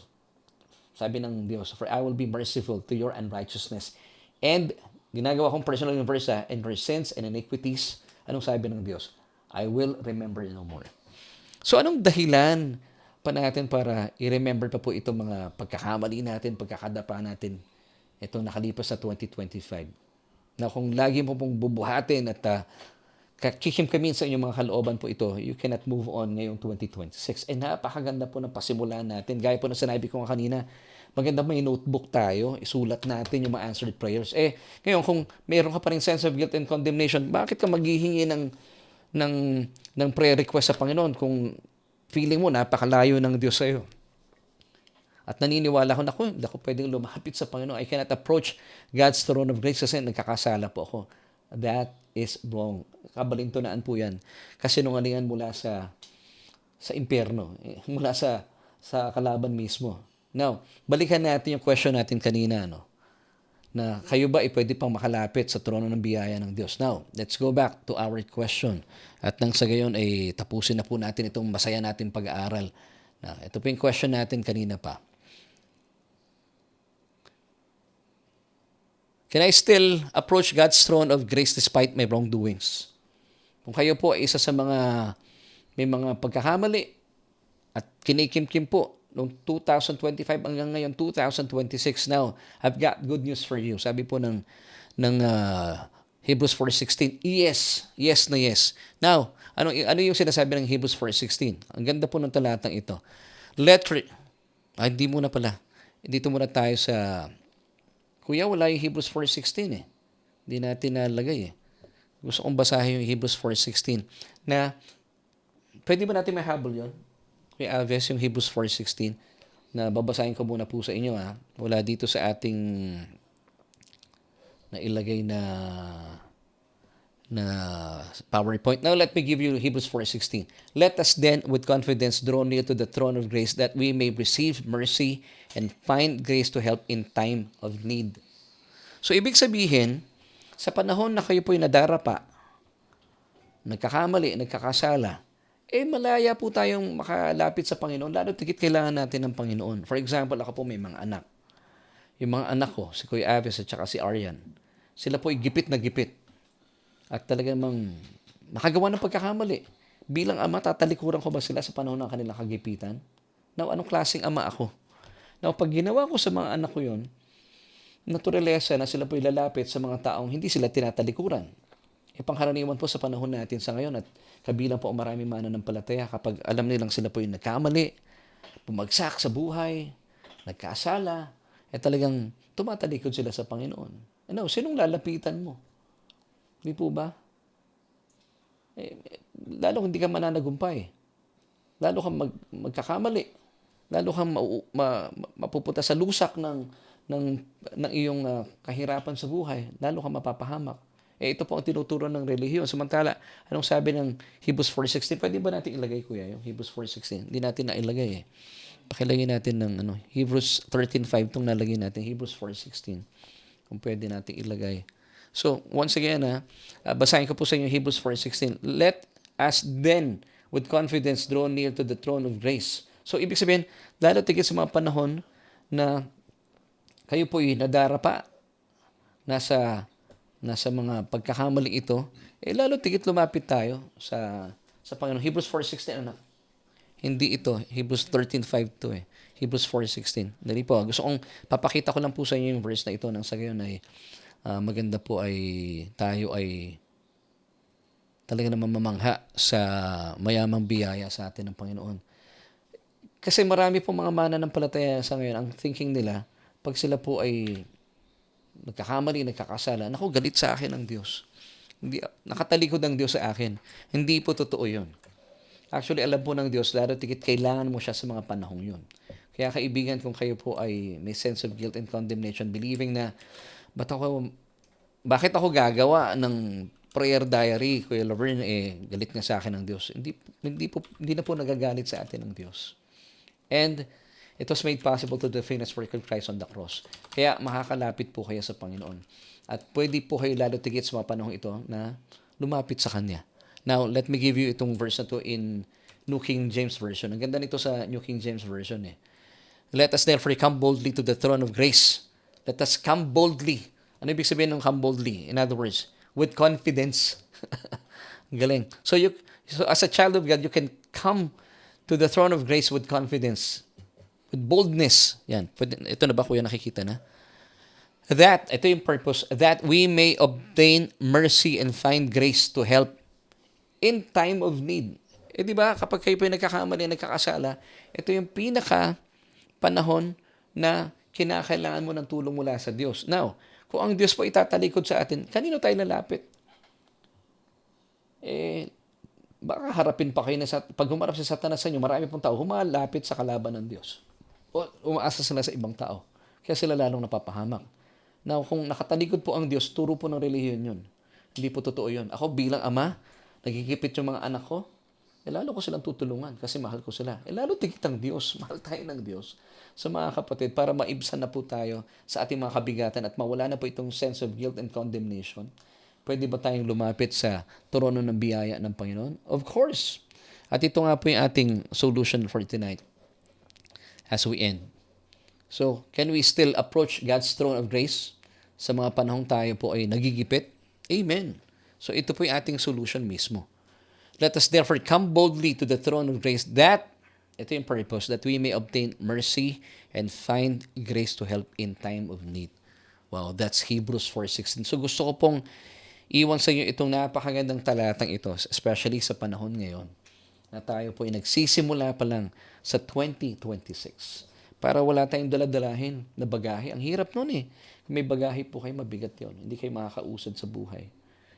Sabi ng Diyos, for I will be merciful to your unrighteousness. And, ginagawa kong personal yung verse and your sins and iniquities, anong sabi ng Diyos? I will remember no more. So, anong dahilan pa natin para i-remember pa po itong mga pagkakamali natin, pagkakadapa natin itong nakalipas sa 2025? Na kung lagi mo pong bubuhatin at kikimkimin sa inyong mga kalooban po ito, you cannot move on ngayong 2026. Napakaganda po ng pasimulan natin. Gaya po na sinabi ko nga kanina, maganda may notebook tayo, isulat natin yung mga answered prayers. Ngayon, kung mayroon ka pa rin sense of guilt and condemnation, bakit ka maghihingi ng, ng prayer request sa Panginoon kung feeling mo napakalayo ng Diyos sa'yo? At naniniwala ko, hindi ako pwedeng lumapit sa Panginoon. I cannot approach God's throne of grace kasi nagkakasala po ako. That is wrong. Kabalintunaan po yan. Kasinungalingan mula sa impyerno, mula sa kalaban mismo. Now, balikan natin yung question natin kanina, na kayo ba ay pwede pang makalapit sa trono ng biyaya ng Diyos? Now, let's go back to our question. At nang sa gayon ay tapusin na po natin itong masaya natin pag-aaral. Now, ito po yung question natin kanina pa. Can I still approach God's throne of grace despite my wrongdoings? Kung kayo po ay isa sa mga may mga pagkakamali at kinikimkim po noong 2025 hanggang ngayon 2026 now, I've got good news for you. Sabi po ng Hebrews 4:16, yes na yes. Now, ano yung sinasabi ng Hebrews 4:16? Ang ganda po ng talatang ito. Hindi muna pala. Dito muna tayo sa Kuya, wala yung Hebrews 4:16 eh. Hindi natin nalagay eh. Gusto kong basahin yung Hebrews 4:16 na pwede ba natin mahabol yun? Kuya Alves, yung Hebrews 4:16 na babasahin ko muna po sa inyo ha. Wala dito sa ating nailagay na PowerPoint. Now, let me give you Hebrews 4:16. Let us then with confidence draw near to the throne of grace that we may receive mercy and find grace to help in time of need. So, ibig sabihin, sa panahon na kayo po'y nadarapa, nagkakamali, nagkakasala, malaya po tayong makalapit sa Panginoon, lalo tigit kailangan natin ng Panginoon. For example, ako po may mga anak. Yung mga anak ko, si Kuya Aves at saka si Arian, sila po'y gipit na gipit. At talagang nakagawa ng pagkakamali. Bilang ama, tatalikuran ko ba sila sa panahon ng kanilang kagipitan? Now, anong klaseng ama ako? Now, pag ginawa ko sa mga anak ko yun, naturalesa na sila po'y lalapit sa mga taong hindi sila tinatalikuran. Pangkaraniwan po sa panahon natin sa ngayon at kabilang po ang maraming mananampalataya kapag alam nilang sila po'y nagkamali, bumagsak sa buhay, nagkasala, talagang tumatalikod sila sa Panginoon. Sinong lalapitan mo? Hindi po ba? Lalo hindi ka mananagumpay. Lalo kang magkakamali. Lalo kang mapupunta sa lusak ng iyong kahirapan sa buhay. Lalo kang mapapahamak. Ito po ang tinuturo ng relihiyon. Samantala, anong sabi ng Hebrews 4:16? Pwede ba natin ilagay, Kuya, yung Hebrews 4:16? Hindi natin nailagay eh. Pakilagay natin ng Hebrews 13:5 itong nalagay natin. Hebrews 4:16. Kung pwede natin ilagay. So, once again, basahin ko po sa inyo Hebrews 4:16. Let us then, with confidence, draw near to the throne of grace. So, ibig sabihin, lalo tigit sa mga panahon na kayo po'y nadarapa, nasa mga pagkakamali ito, lalo tigit lumapit tayo sa Panginoon. Hebrews 4:16, Hindi ito. Hebrews 13:5 to eh. Hebrews 4:16. Dali po. Gusto kong papakita ko lang po sa inyo yung verse na ito nang sa gayon ay maganda po ay tayo ay talaga naman mamangha sa mayamang biyaya sa atin ng Panginoon. Kasi marami po mga mananampalataya sa ngayon, ang thinking nila, pag sila po ay nagkakamali, nagkakasala, naku, galit sa akin ang Diyos. Hindi, nakatalikod ang Diyos sa akin. Hindi po totoo yun. Actually, alam po ng Diyos, lalo tigit kailangan mo siya sa mga panahong yun. Kaya kaibigan, kung kayo po ay may sense of guilt and condemnation, believing na, bakit ako gagawa ng prayer diary, Kuya Laverne, galit nga sa akin ng Diyos. Hindi na po nagagalit sa atin ng Diyos. And it was made possible to the finished work of Christ on the cross. Kaya makakalapit po kayo sa Panginoon. At pwede po kayo lalo tigit sa mga panahong ito na lumapit sa Kanya. Now, let me give you itong verse na to in New King James Version. Ang ganda nito sa New King James Version eh. Let us therefore come boldly to the throne of grace. Let us come boldly. Ano ibig sabihin ng come boldly? In other words, with confidence. Galing. So as a child of God, you can come to the throne of grace with confidence. With boldness. Yan. Ito na ba, Kuya, nakikita na? Ito yung purpose, that we may obtain mercy and find grace to help in time of need. Di ba, kapag kayo po yung nagkakamali, nagkakasala, ito yung pinaka panahon na kinakailangan mo ng tulong mula sa Diyos. Now, kung ang Diyos po itatalikod sa atin, kanino tayo lalapit? Baka harapin pa kayo na pag humarap si Satanas sa inyo, marami pong tao humalapit sa kalaban ng Diyos. O umaasa sila sa ibang tao. Kaya sila lalong napapahamak. Now, kung nakatalikod po ang Diyos, turo po ng relihiyon yun. Hindi po totoo yun. Ako bilang ama, nagigipit yung mga anak ko, lalo ko silang tutulungan kasi mahal ko sila. Lalo tigit ang Diyos. Mahal tayo ng Diyos. So mga kapatid, para maibsan na po tayo sa ating mga kabigatan at mawala na po itong sense of guilt and condemnation, pwede ba tayong lumapit sa trono ng biyaya ng Panginoon? Of course. At ito nga po yung ating solution for tonight as we end. So, can we still approach God's throne of grace sa mga panahong tayo po ay nagigipit? Amen. So, ito po yung ating solution mismo. Let us therefore come boldly to the throne of grace ito yung purpose, that we may obtain mercy and find grace to help in time of need. Wow, that's Hebrews 4:16. So, gusto ko pong iwan sa inyo itong napakagandang talatang ito, especially sa panahon ngayon, na tayo po ay nagsisimula pa lang sa 2026. Para wala tayong daladalahin na bagahe. Ang hirap nun eh. Kung may bagahe po kayo, mabigat yon. Hindi kayo makakausad sa buhay.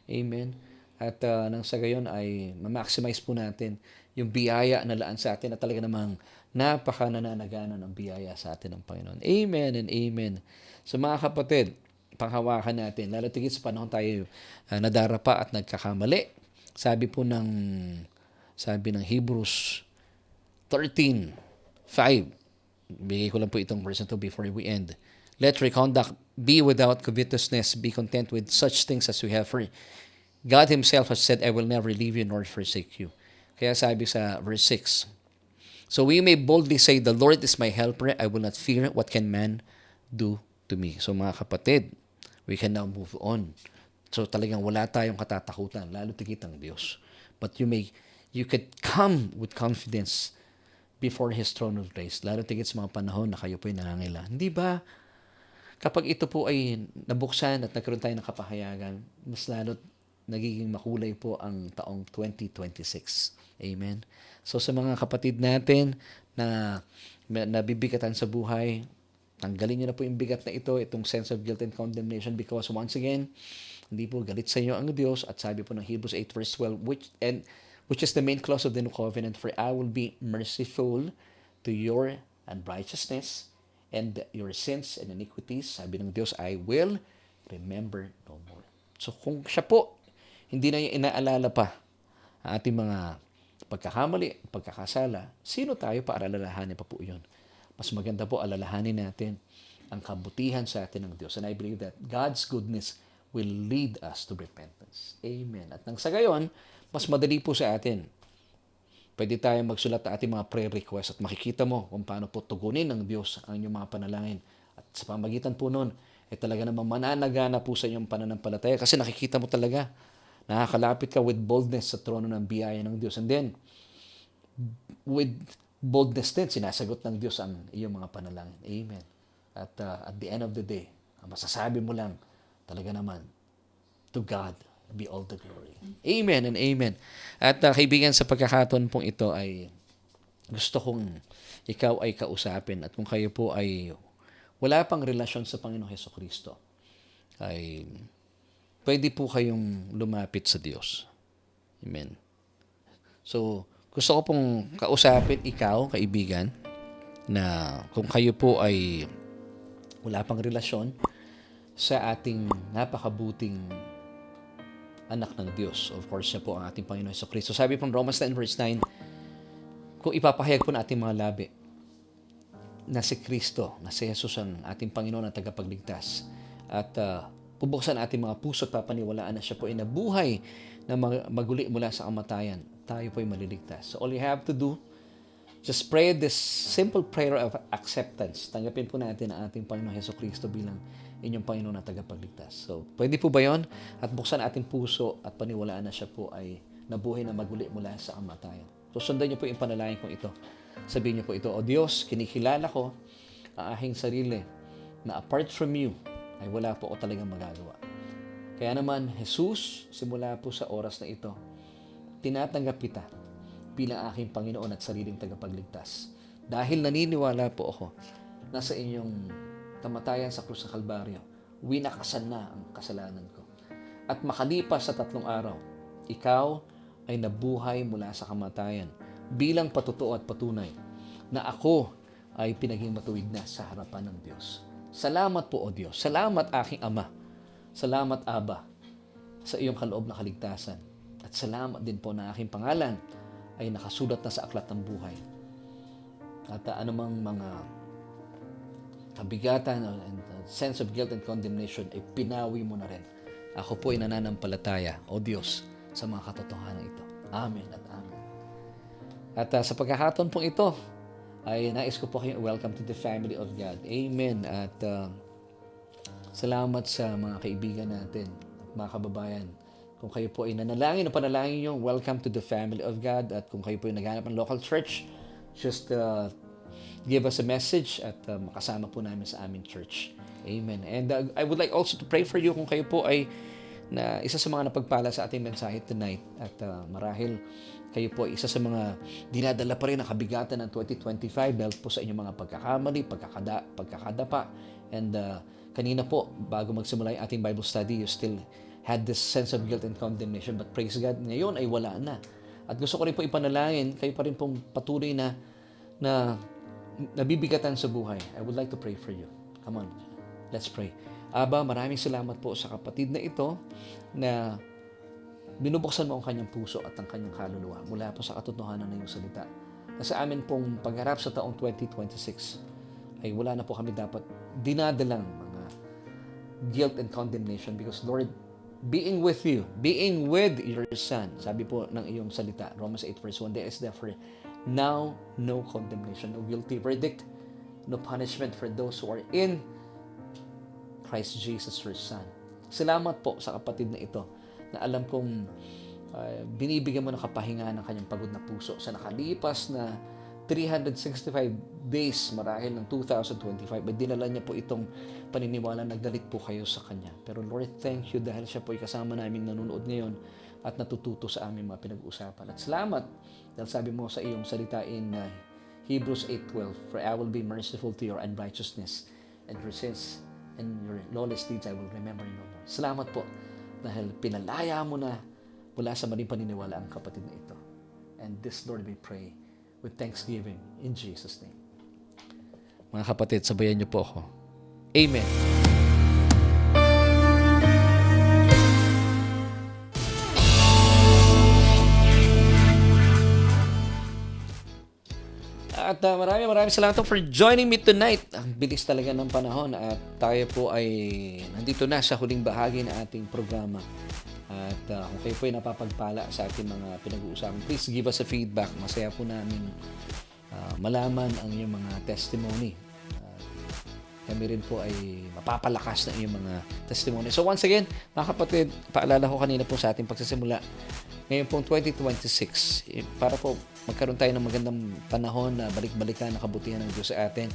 Amen. At nang sa gayon ay ma-maximize po natin yung biyaya na laan sa atin at talaga namang napaka-nananagana ng biyaya sa atin ng Panginoon. Amen and amen. So mga kapatid, panghawakan natin, lalo tigit sa panahon tayo nadarapa at nagkakamali. Sabi ng Hebrews 13:5. Bigay ko lang po itong verse na to before we end. Let your conduct be without covetousness. Be content with such things as we have. For God Himself has said, I will never leave you nor forsake you. Kaya sabi sa verse 6, so we may boldly say, the Lord is my helper. I will not fear. What can man do to me? So mga kapatid, we can now move on. So talagang wala tayong katatakutan, lalo tigit ang Diyos. But you could come with confidence before His throne of grace, lalo tigit sa mga panahon na kayo po ay nangangailangan. Hindi ba? Kapag ito po ay nabuksan at nagkaroon tayo ng kapahayagan, mas lalo nagiging makulay po ang taong 2026. Amen? So sa mga kapatid natin na nabibigatan sa buhay, tanggalin niyo na po yung bigat na ito, itong sense of guilt and condemnation, because once again, hindi po galit sa inyo ang Diyos, at sabi po ng Hebrews 8 verse 12, which is the main clause of the new covenant, for I will be merciful to your unrighteousness and your sins and iniquities. Sabi ng Diyos, I will remember no more. So kung siya po, hindi na niya inaalala pa ang ating mga pagkakamali, pagkakasala, sino tayo para alalahanin pa po yun? Mas maganda po alalahanin natin ang kabutihan sa atin ng Diyos. And I believe that God's goodness will lead us to repentance. Amen. At nang sa gayon, mas madali po sa atin. Pwede tayong magsulat ng ating mga prayer request at makikita mo kung paano po tugunin ng Diyos ang inyong mga panalangin. At sa pamagitan po nun, talaga namang mananagana po sa inyong pananampalataya kasi nakikita mo talaga, nakakalapit ka with boldness sa trono ng biyaya ng Diyos. And then, with boldness din, sinasagot ng Diyos ang iyong mga panalangin. Amen. At the end of the day, ang masasabi mo lang, talaga naman, to God be all the glory. Amen and amen. At kaibigan, sa pagkakataon pong ito ay gusto kong ikaw ay kausapin, at kung kayo po ay wala pang relasyon sa Panginoong Hesukristo, ay pwede po kayong lumapit sa Diyos. Amen. So, gusto ko pong kausapin ikaw, kaibigan, na kung kayo po ay wala pang relasyon sa ating napakabuting anak ng Diyos. Of course, siya po ang ating Panginoon Hesukristo. Sabi pong Romans 10 verse 9, kung ipapahayag po natin mga labi na si Kristo, na si Jesus ang ating Panginoon at tagapagligtas, at bubuksan ating mga puso at papaniwalaan na siya po ay nabuhay na maguli mula sa kamatayan, tayo po ay maliligtas. So all you have to do, just pray this simple prayer of acceptance. Tanggapin po natin ang ating Panginoon Hesukristo bilang inyong Panginoon na tagapagligtas. So, pwede po ba yon? At buksan ating puso at paniwalaan na siya po ay nabuhay na maguli mula sa kamatayan. So, sundan niyo po yung panalangin kong ito. Sabihin niyo po ito, O Diyos, kinikilala ko ang aking sarili na apart from you, ay wala po ako talagang magagawa. Kaya naman, Jesus, simula po sa oras na ito, tinatanggap kita bilang aking Panginoon at sariling tagapagligtas. Dahil naniniwala po ako na sa inyong kamatayan sa krus ng Kalbaryo, winakasan na ang kasalanan ko. At makalipas sa 3 araw, ikaw ay nabuhay mula sa kamatayan bilang patutuo at patunay na ako ay pinaging matuwid na sa harapan ng Diyos. Salamat po, O Diyos. Salamat, aking Ama. Salamat, Aba, sa iyong kaloob na kaligtasan. At salamat din po na aking pangalan ay nakasulat na sa aklat ng buhay. At anumang mga kabigatan and sense of guilt and condemnation ay pinawi mo na rin. Ako po ay nananampalataya, O Diyos, sa mga katotohanan ito. Amen at amen. At sa pagkakataon pong ito, ay nais ko po kayong welcome to the family of God. Amen. At salamat sa mga kaibigan natin at mga kababayan. Kung kayo po ay nanalangin o panalangin nyo, welcome to the family of God. At kung kayo po ay naghanap ng local church, just give us a message at makasama po namin sa aming church. Amen. And I would like also to pray for you kung kayo po ay na isa sa mga napagpala sa ating mensahe tonight. At marahil kayo po ay isa sa mga dinadala pa rin ang kabigatan ng 2025 dahil po sa inyong mga pagkakamali, pagkakadapa. And kanina po, bago magsimula yung ating Bible study, you still had this sense of guilt and condemnation. But praise God, ngayon ay wala na. At gusto ko rin po ipanalangin, kayo pa rin pong patuloy na nabibigatan sa buhay. I would like to pray for you. Come on, let's pray. Aba, maraming salamat po sa kapatid na ito na binubuksan mo ang kanyang puso at ang kanyang kaluluwa mula po sa katotohanan ng iyong salita. Na sa amin pong pagharap sa taong 2026 ay wala na po kami dapat dinadalang mga guilt and condemnation because Lord, being with you, being with your Son, sabi po ng iyong salita, Romans 8 verse 1, there is therefore now no condemnation, no guilty verdict, no punishment for those who are in Christ Jesus, your Son. Salamat po sa kapatid na ito na alam kong binibigyan mo ng kapahingaan ng kanyang pagod na puso sa nakalipas na 365 days marahil ng 2025 ay dinala niya po itong paniniwala nagdalit po kayo sa kanya. Pero Lord, thank you dahil siya po ay kasama naming nanonood ngayon at natututo sa aming mga pinag-uusapan. At salamat dahil sabi mo sa iyong salita in Hebrews 8:12, for I will be merciful to your unrighteousness and your sins and your lawless deeds I will remember no more. Salamat po dahil pinalaya mo na mula sa maling paniniwala ang kapatid na ito. And this, Lord, we pray with thanksgiving in Jesus' name. Mga kapatid, sabayan niyo po ako. Amen. At maraming salamat for joining me tonight. Ang bilis talaga ng panahon at tayo po ay nandito na sa huling bahagi ng ating programa. At kung kayo po ay napapagpala sa ating mga pinag-uusapan, please give us a feedback. Masaya po namin malaman ang iyong mga testimony. Kami rin po ay mapapalakas ng iyong mga testimony. So once again, mga kapatid, paalala ko kanina po sa ating pagsisimula. Ngayon pong 2026, para po magkaroon tayo ng magandang panahon na balik-balikan na kabutihan ng Diyos sa atin.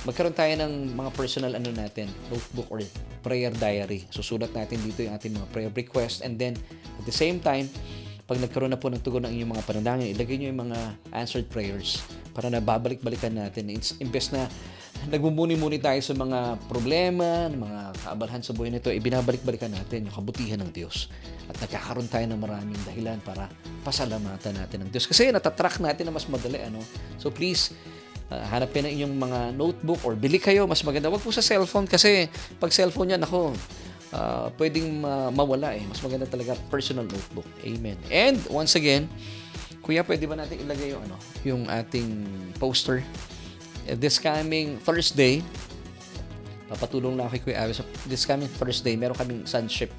Magkaroon tayo ng mga personal notebook or prayer diary. Susulat natin dito yung ating mga prayer request and then at the same time, pag nagkaroon na po ng tugon ng inyong mga panalangin, ilagay nyo yung mga answered prayers para na babalik-balikan natin. Imbes na nagmumuni-muni tayo sa mga problema, mga kaabalhan sa buhay nito, ibinabalik-balikan natin yung kabutihan ng Diyos. At nagkakaroon tayo ng maraming dahilan para pasalamatan natin ng Diyos. Kasi natatrack natin na mas madali. So please, hanapin na inyong mga notebook or bili kayo, mas maganda. Wag po sa cellphone kasi pag cellphone yan, pwedeng mawala . Mas maganda talaga personal notebook. Amen. And once again, kuya, pwede ba natin ilagay yung ating poster? This coming Thursday, papatulong lang kay Kuya Avi. So this coming Thursday, meron kaming Sonship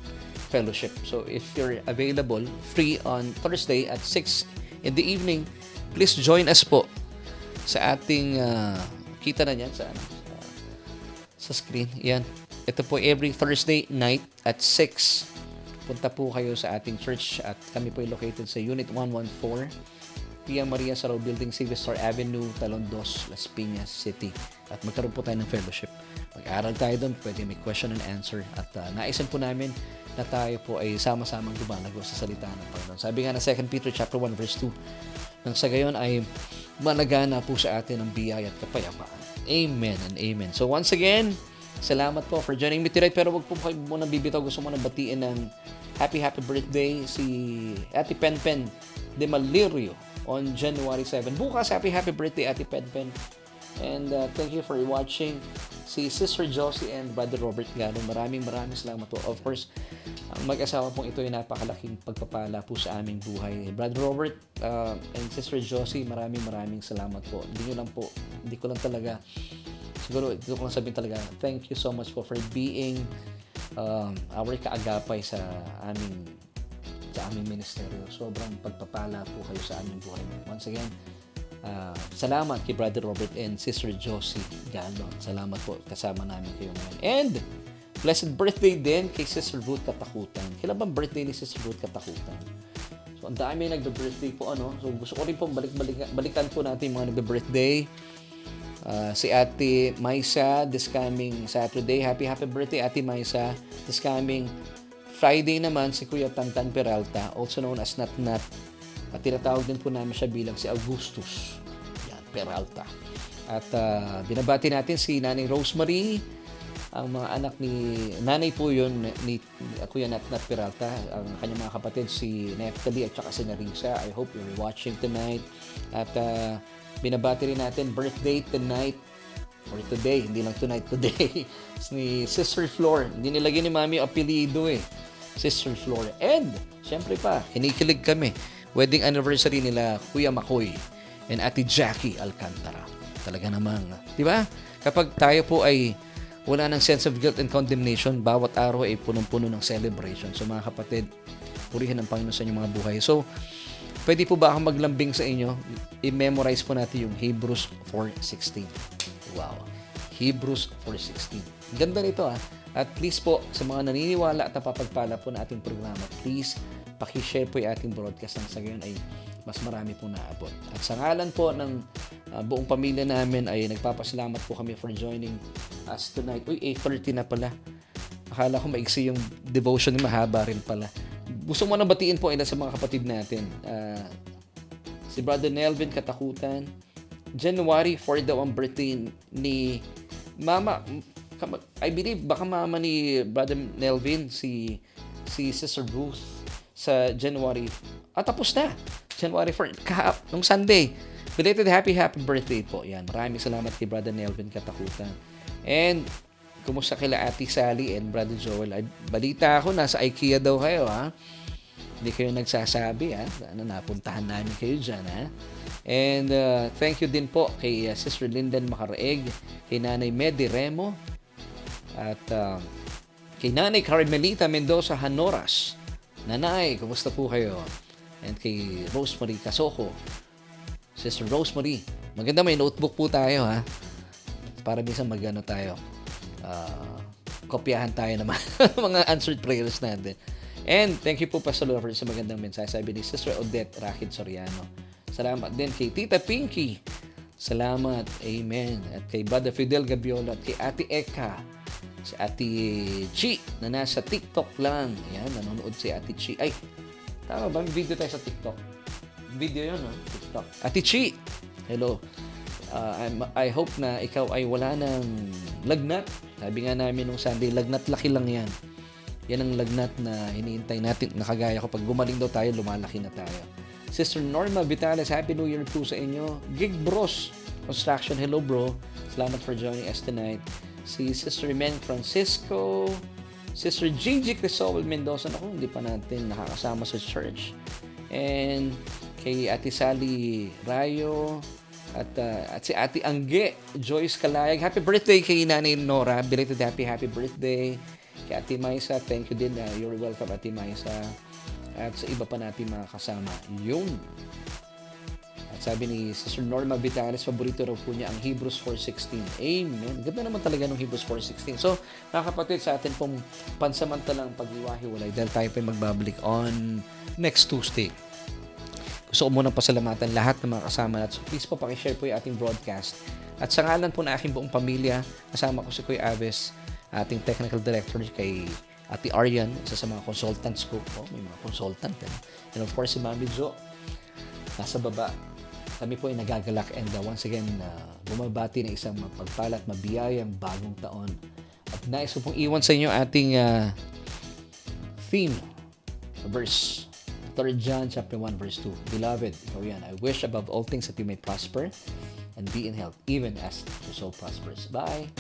Fellowship. So if you're available, free on Thursday at 6 in the evening, please join us po sa ating, kita na yan sa screen. Yan. Ito po every Thursday night at 6. Punta po kayo sa ating church at kami po ay located sa Unit 114. Pia Maria Sarao Building, Silvestre Avenue, Talon 2, Las Piñas City. At magkaroon po tayo ng fellowship. Pag-aaral tayo doon, pwede may question and answer. At naisan po namin na tayo po ay sama-samang lumalago sa salita ng Panginoon. Sabi nga ng 2 Peter chapter 1 verse 2, nang sa gayon ay managana po sa atin ang biyaya at kapayapaan. Amen and amen. So once again, salamat po for joining me tonight. Pero wag po kayo muna bibitaw. Gusto mo na batiin ng happy birthday si Ate Penpen de Malirio on January 7. Bukas, happy birthday Ate Penpen. And thank you for watching. Si Sister Josie and Brother Robert Gano, maraming salamat po. Of course, ang mag-asawa pong ito ay napakalaking pagpapala po sa aming buhay. Brother Robert and Sister Josie, maraming salamat po. Hindi ko lang talaga, siguro ito ko lang sabihin talaga, thank you so much po for being our kaagapay sa aming ministeryo. Sobrang pagpapala po kayo sa aming buhay. Once again, salamat kay Brother Robert and Sister Josie Galon. Salamat po, kasama namin kayo ngayon. And blessed birthday din kay Sister Ruth Katakutan. Kailan bang birthday ni Sister Ruth Katakutan? So ang dami nagbe-birthday po So gusto ko rin po balikan po natin yung mga nagbe-birthday. Si Ate Maisa this coming Saturday. Happy birthday Ate Maisa. This coming Friday naman si Kuya Tantan Peralta, also known as Natnat. At tinatawag din po namin siya bilang si Augustus Peralta. At binabati natin si Nanay Rosemary, ang mga anak ni nanay po yun ni Kuya Nat Peralta, ang kanyang mga kapatid si Neftali at saka si Narisa. I hope you're watching tonight. At binabati rin natin birthday tonight or today, hindi lang tonight, today ni Sister Flor. Hindi nilagay ni Mami apelido Sister Flor. And syempre pa, kinikilig kami. Wedding anniversary nila Kuya Makoy and Ate Jackie Alcantara. Talaga namang, di ba? Kapag tayo po ay wala ng sense of guilt and condemnation, bawat araw ay punong-puno ng celebration. So mga kapatid, purihin ang Panginoon sa inyong mga buhay. So, pwede po ba akong maglambing sa inyo? I-memorize po natin yung Hebrews 4:16. Wow. Hebrews 4:16. Ganda nito At please po, sa mga naniniwala at napapagpala po na ating programa, please, pakishare po yung ating broadcast nang sa gayon ay mas marami po naabot. At sa ngalan po ng buong pamilya namin ay nagpapasalamat po kami for joining us tonight. Uy, 8:30 na pala. Akala ko maiksi yung devotion, mahaba rin pala. Gusto mo na batiin po ilan sa mga kapatid natin. Si Brother Nelvin Katakutan. January 4 daw ang birthday ni Mama. I believe baka mama ni Brother Nelvin, si Sister Ruth sa January. Tapos na. January 4, nung Sunday. Belated happy birthday po. Yan. Maraming salamat kay Brother Nelvin Katakutan. And, kumusta kila Ate Sally and Brother Joel? Ay, balita ako, nasa IKEA daw kayo, Hindi kayo nagsasabi, napuntahan namin kayo dyan, And, thank you din po kay Sister Linden Macaraeg, kay Nanay Medi Remo, at kay Nanay Carmelita Mendoza Hanoras. Nanay, kumusta po kayo? And kay Rosemary Casoko, Sister Rosemary. Maganda, may notebook po tayo, para minsan magano tayo. Kopyahan tayo naman mga answered prayers natin. And thank you po, Pastor Lover, sa magandang mensahe. Sabi ni Sister Odette Rakid Soriano. Salamat din kay Tita Pinky. Salamat. Amen. At kay Brother Fidel Gabiola at kay Ate Eka. Si Ate Chi na nasa TikTok lang. Ayan, nanonood si Ate Chi. Ay, tama ba? May video tayo sa TikTok. Video yun, TikTok. Ate Chi, hello. I hope na ikaw ay wala ng lagnat. Sabi nga namin nung Sunday, lagnat laki lang yan. Yan ang lagnat na iniintay natin. Nakagaya ko, pag gumaling daw tayo, lumalaki na tayo. Sister Norma Vitales, Happy New Year po sa inyo. Gig Bros Construction, hello bro. Salamat for joining us tonight. Si Sister Men Francisco, Sister Gigi Crisol Mendoza, ako hindi pa natin nakakasama sa church. And kay Ate Sally Rayo, at si Ate Angge Joyce Kalayag. Happy birthday kay Nanay Nora. Belated happy birthday. Kay Ate Maisa, thank you din. You're welcome, Ate Maisa. At sa iba pa natin mga kasama. Yun. At sabi ni Sister Norma Vitales, paborito raw po niya ang Hebrews 4:16. Amen. Ganda naman talaga ng Hebrews 4:16. So, mga kapatid, sa atin pong pansamantalang pag-iwahiwalay dahil tayo pa magbabalik on next Tuesday. Gusto ko munang pasalamatan lahat ng mga kasama natin. So, please po, pakishare po yung ating broadcast At sa ngalan po na aking buong pamilya, kasama ko si Kuya Aves, ating technical director, kay Ate Arian, isa sa mga consultants ko. May mga consultant. And of course, si Mami Jo, nasa baba. Kami po ay nagagalak and once again, bumabati ng isang mapagpala at mabiyayang bagong taon. At nais ko pong iwan sa inyo ating theme, verse 3 John chapter 1 verse 2. Beloved, ikaw yan, I wish above all things that you may prosper and be in health, even as your soul prospers. Bye!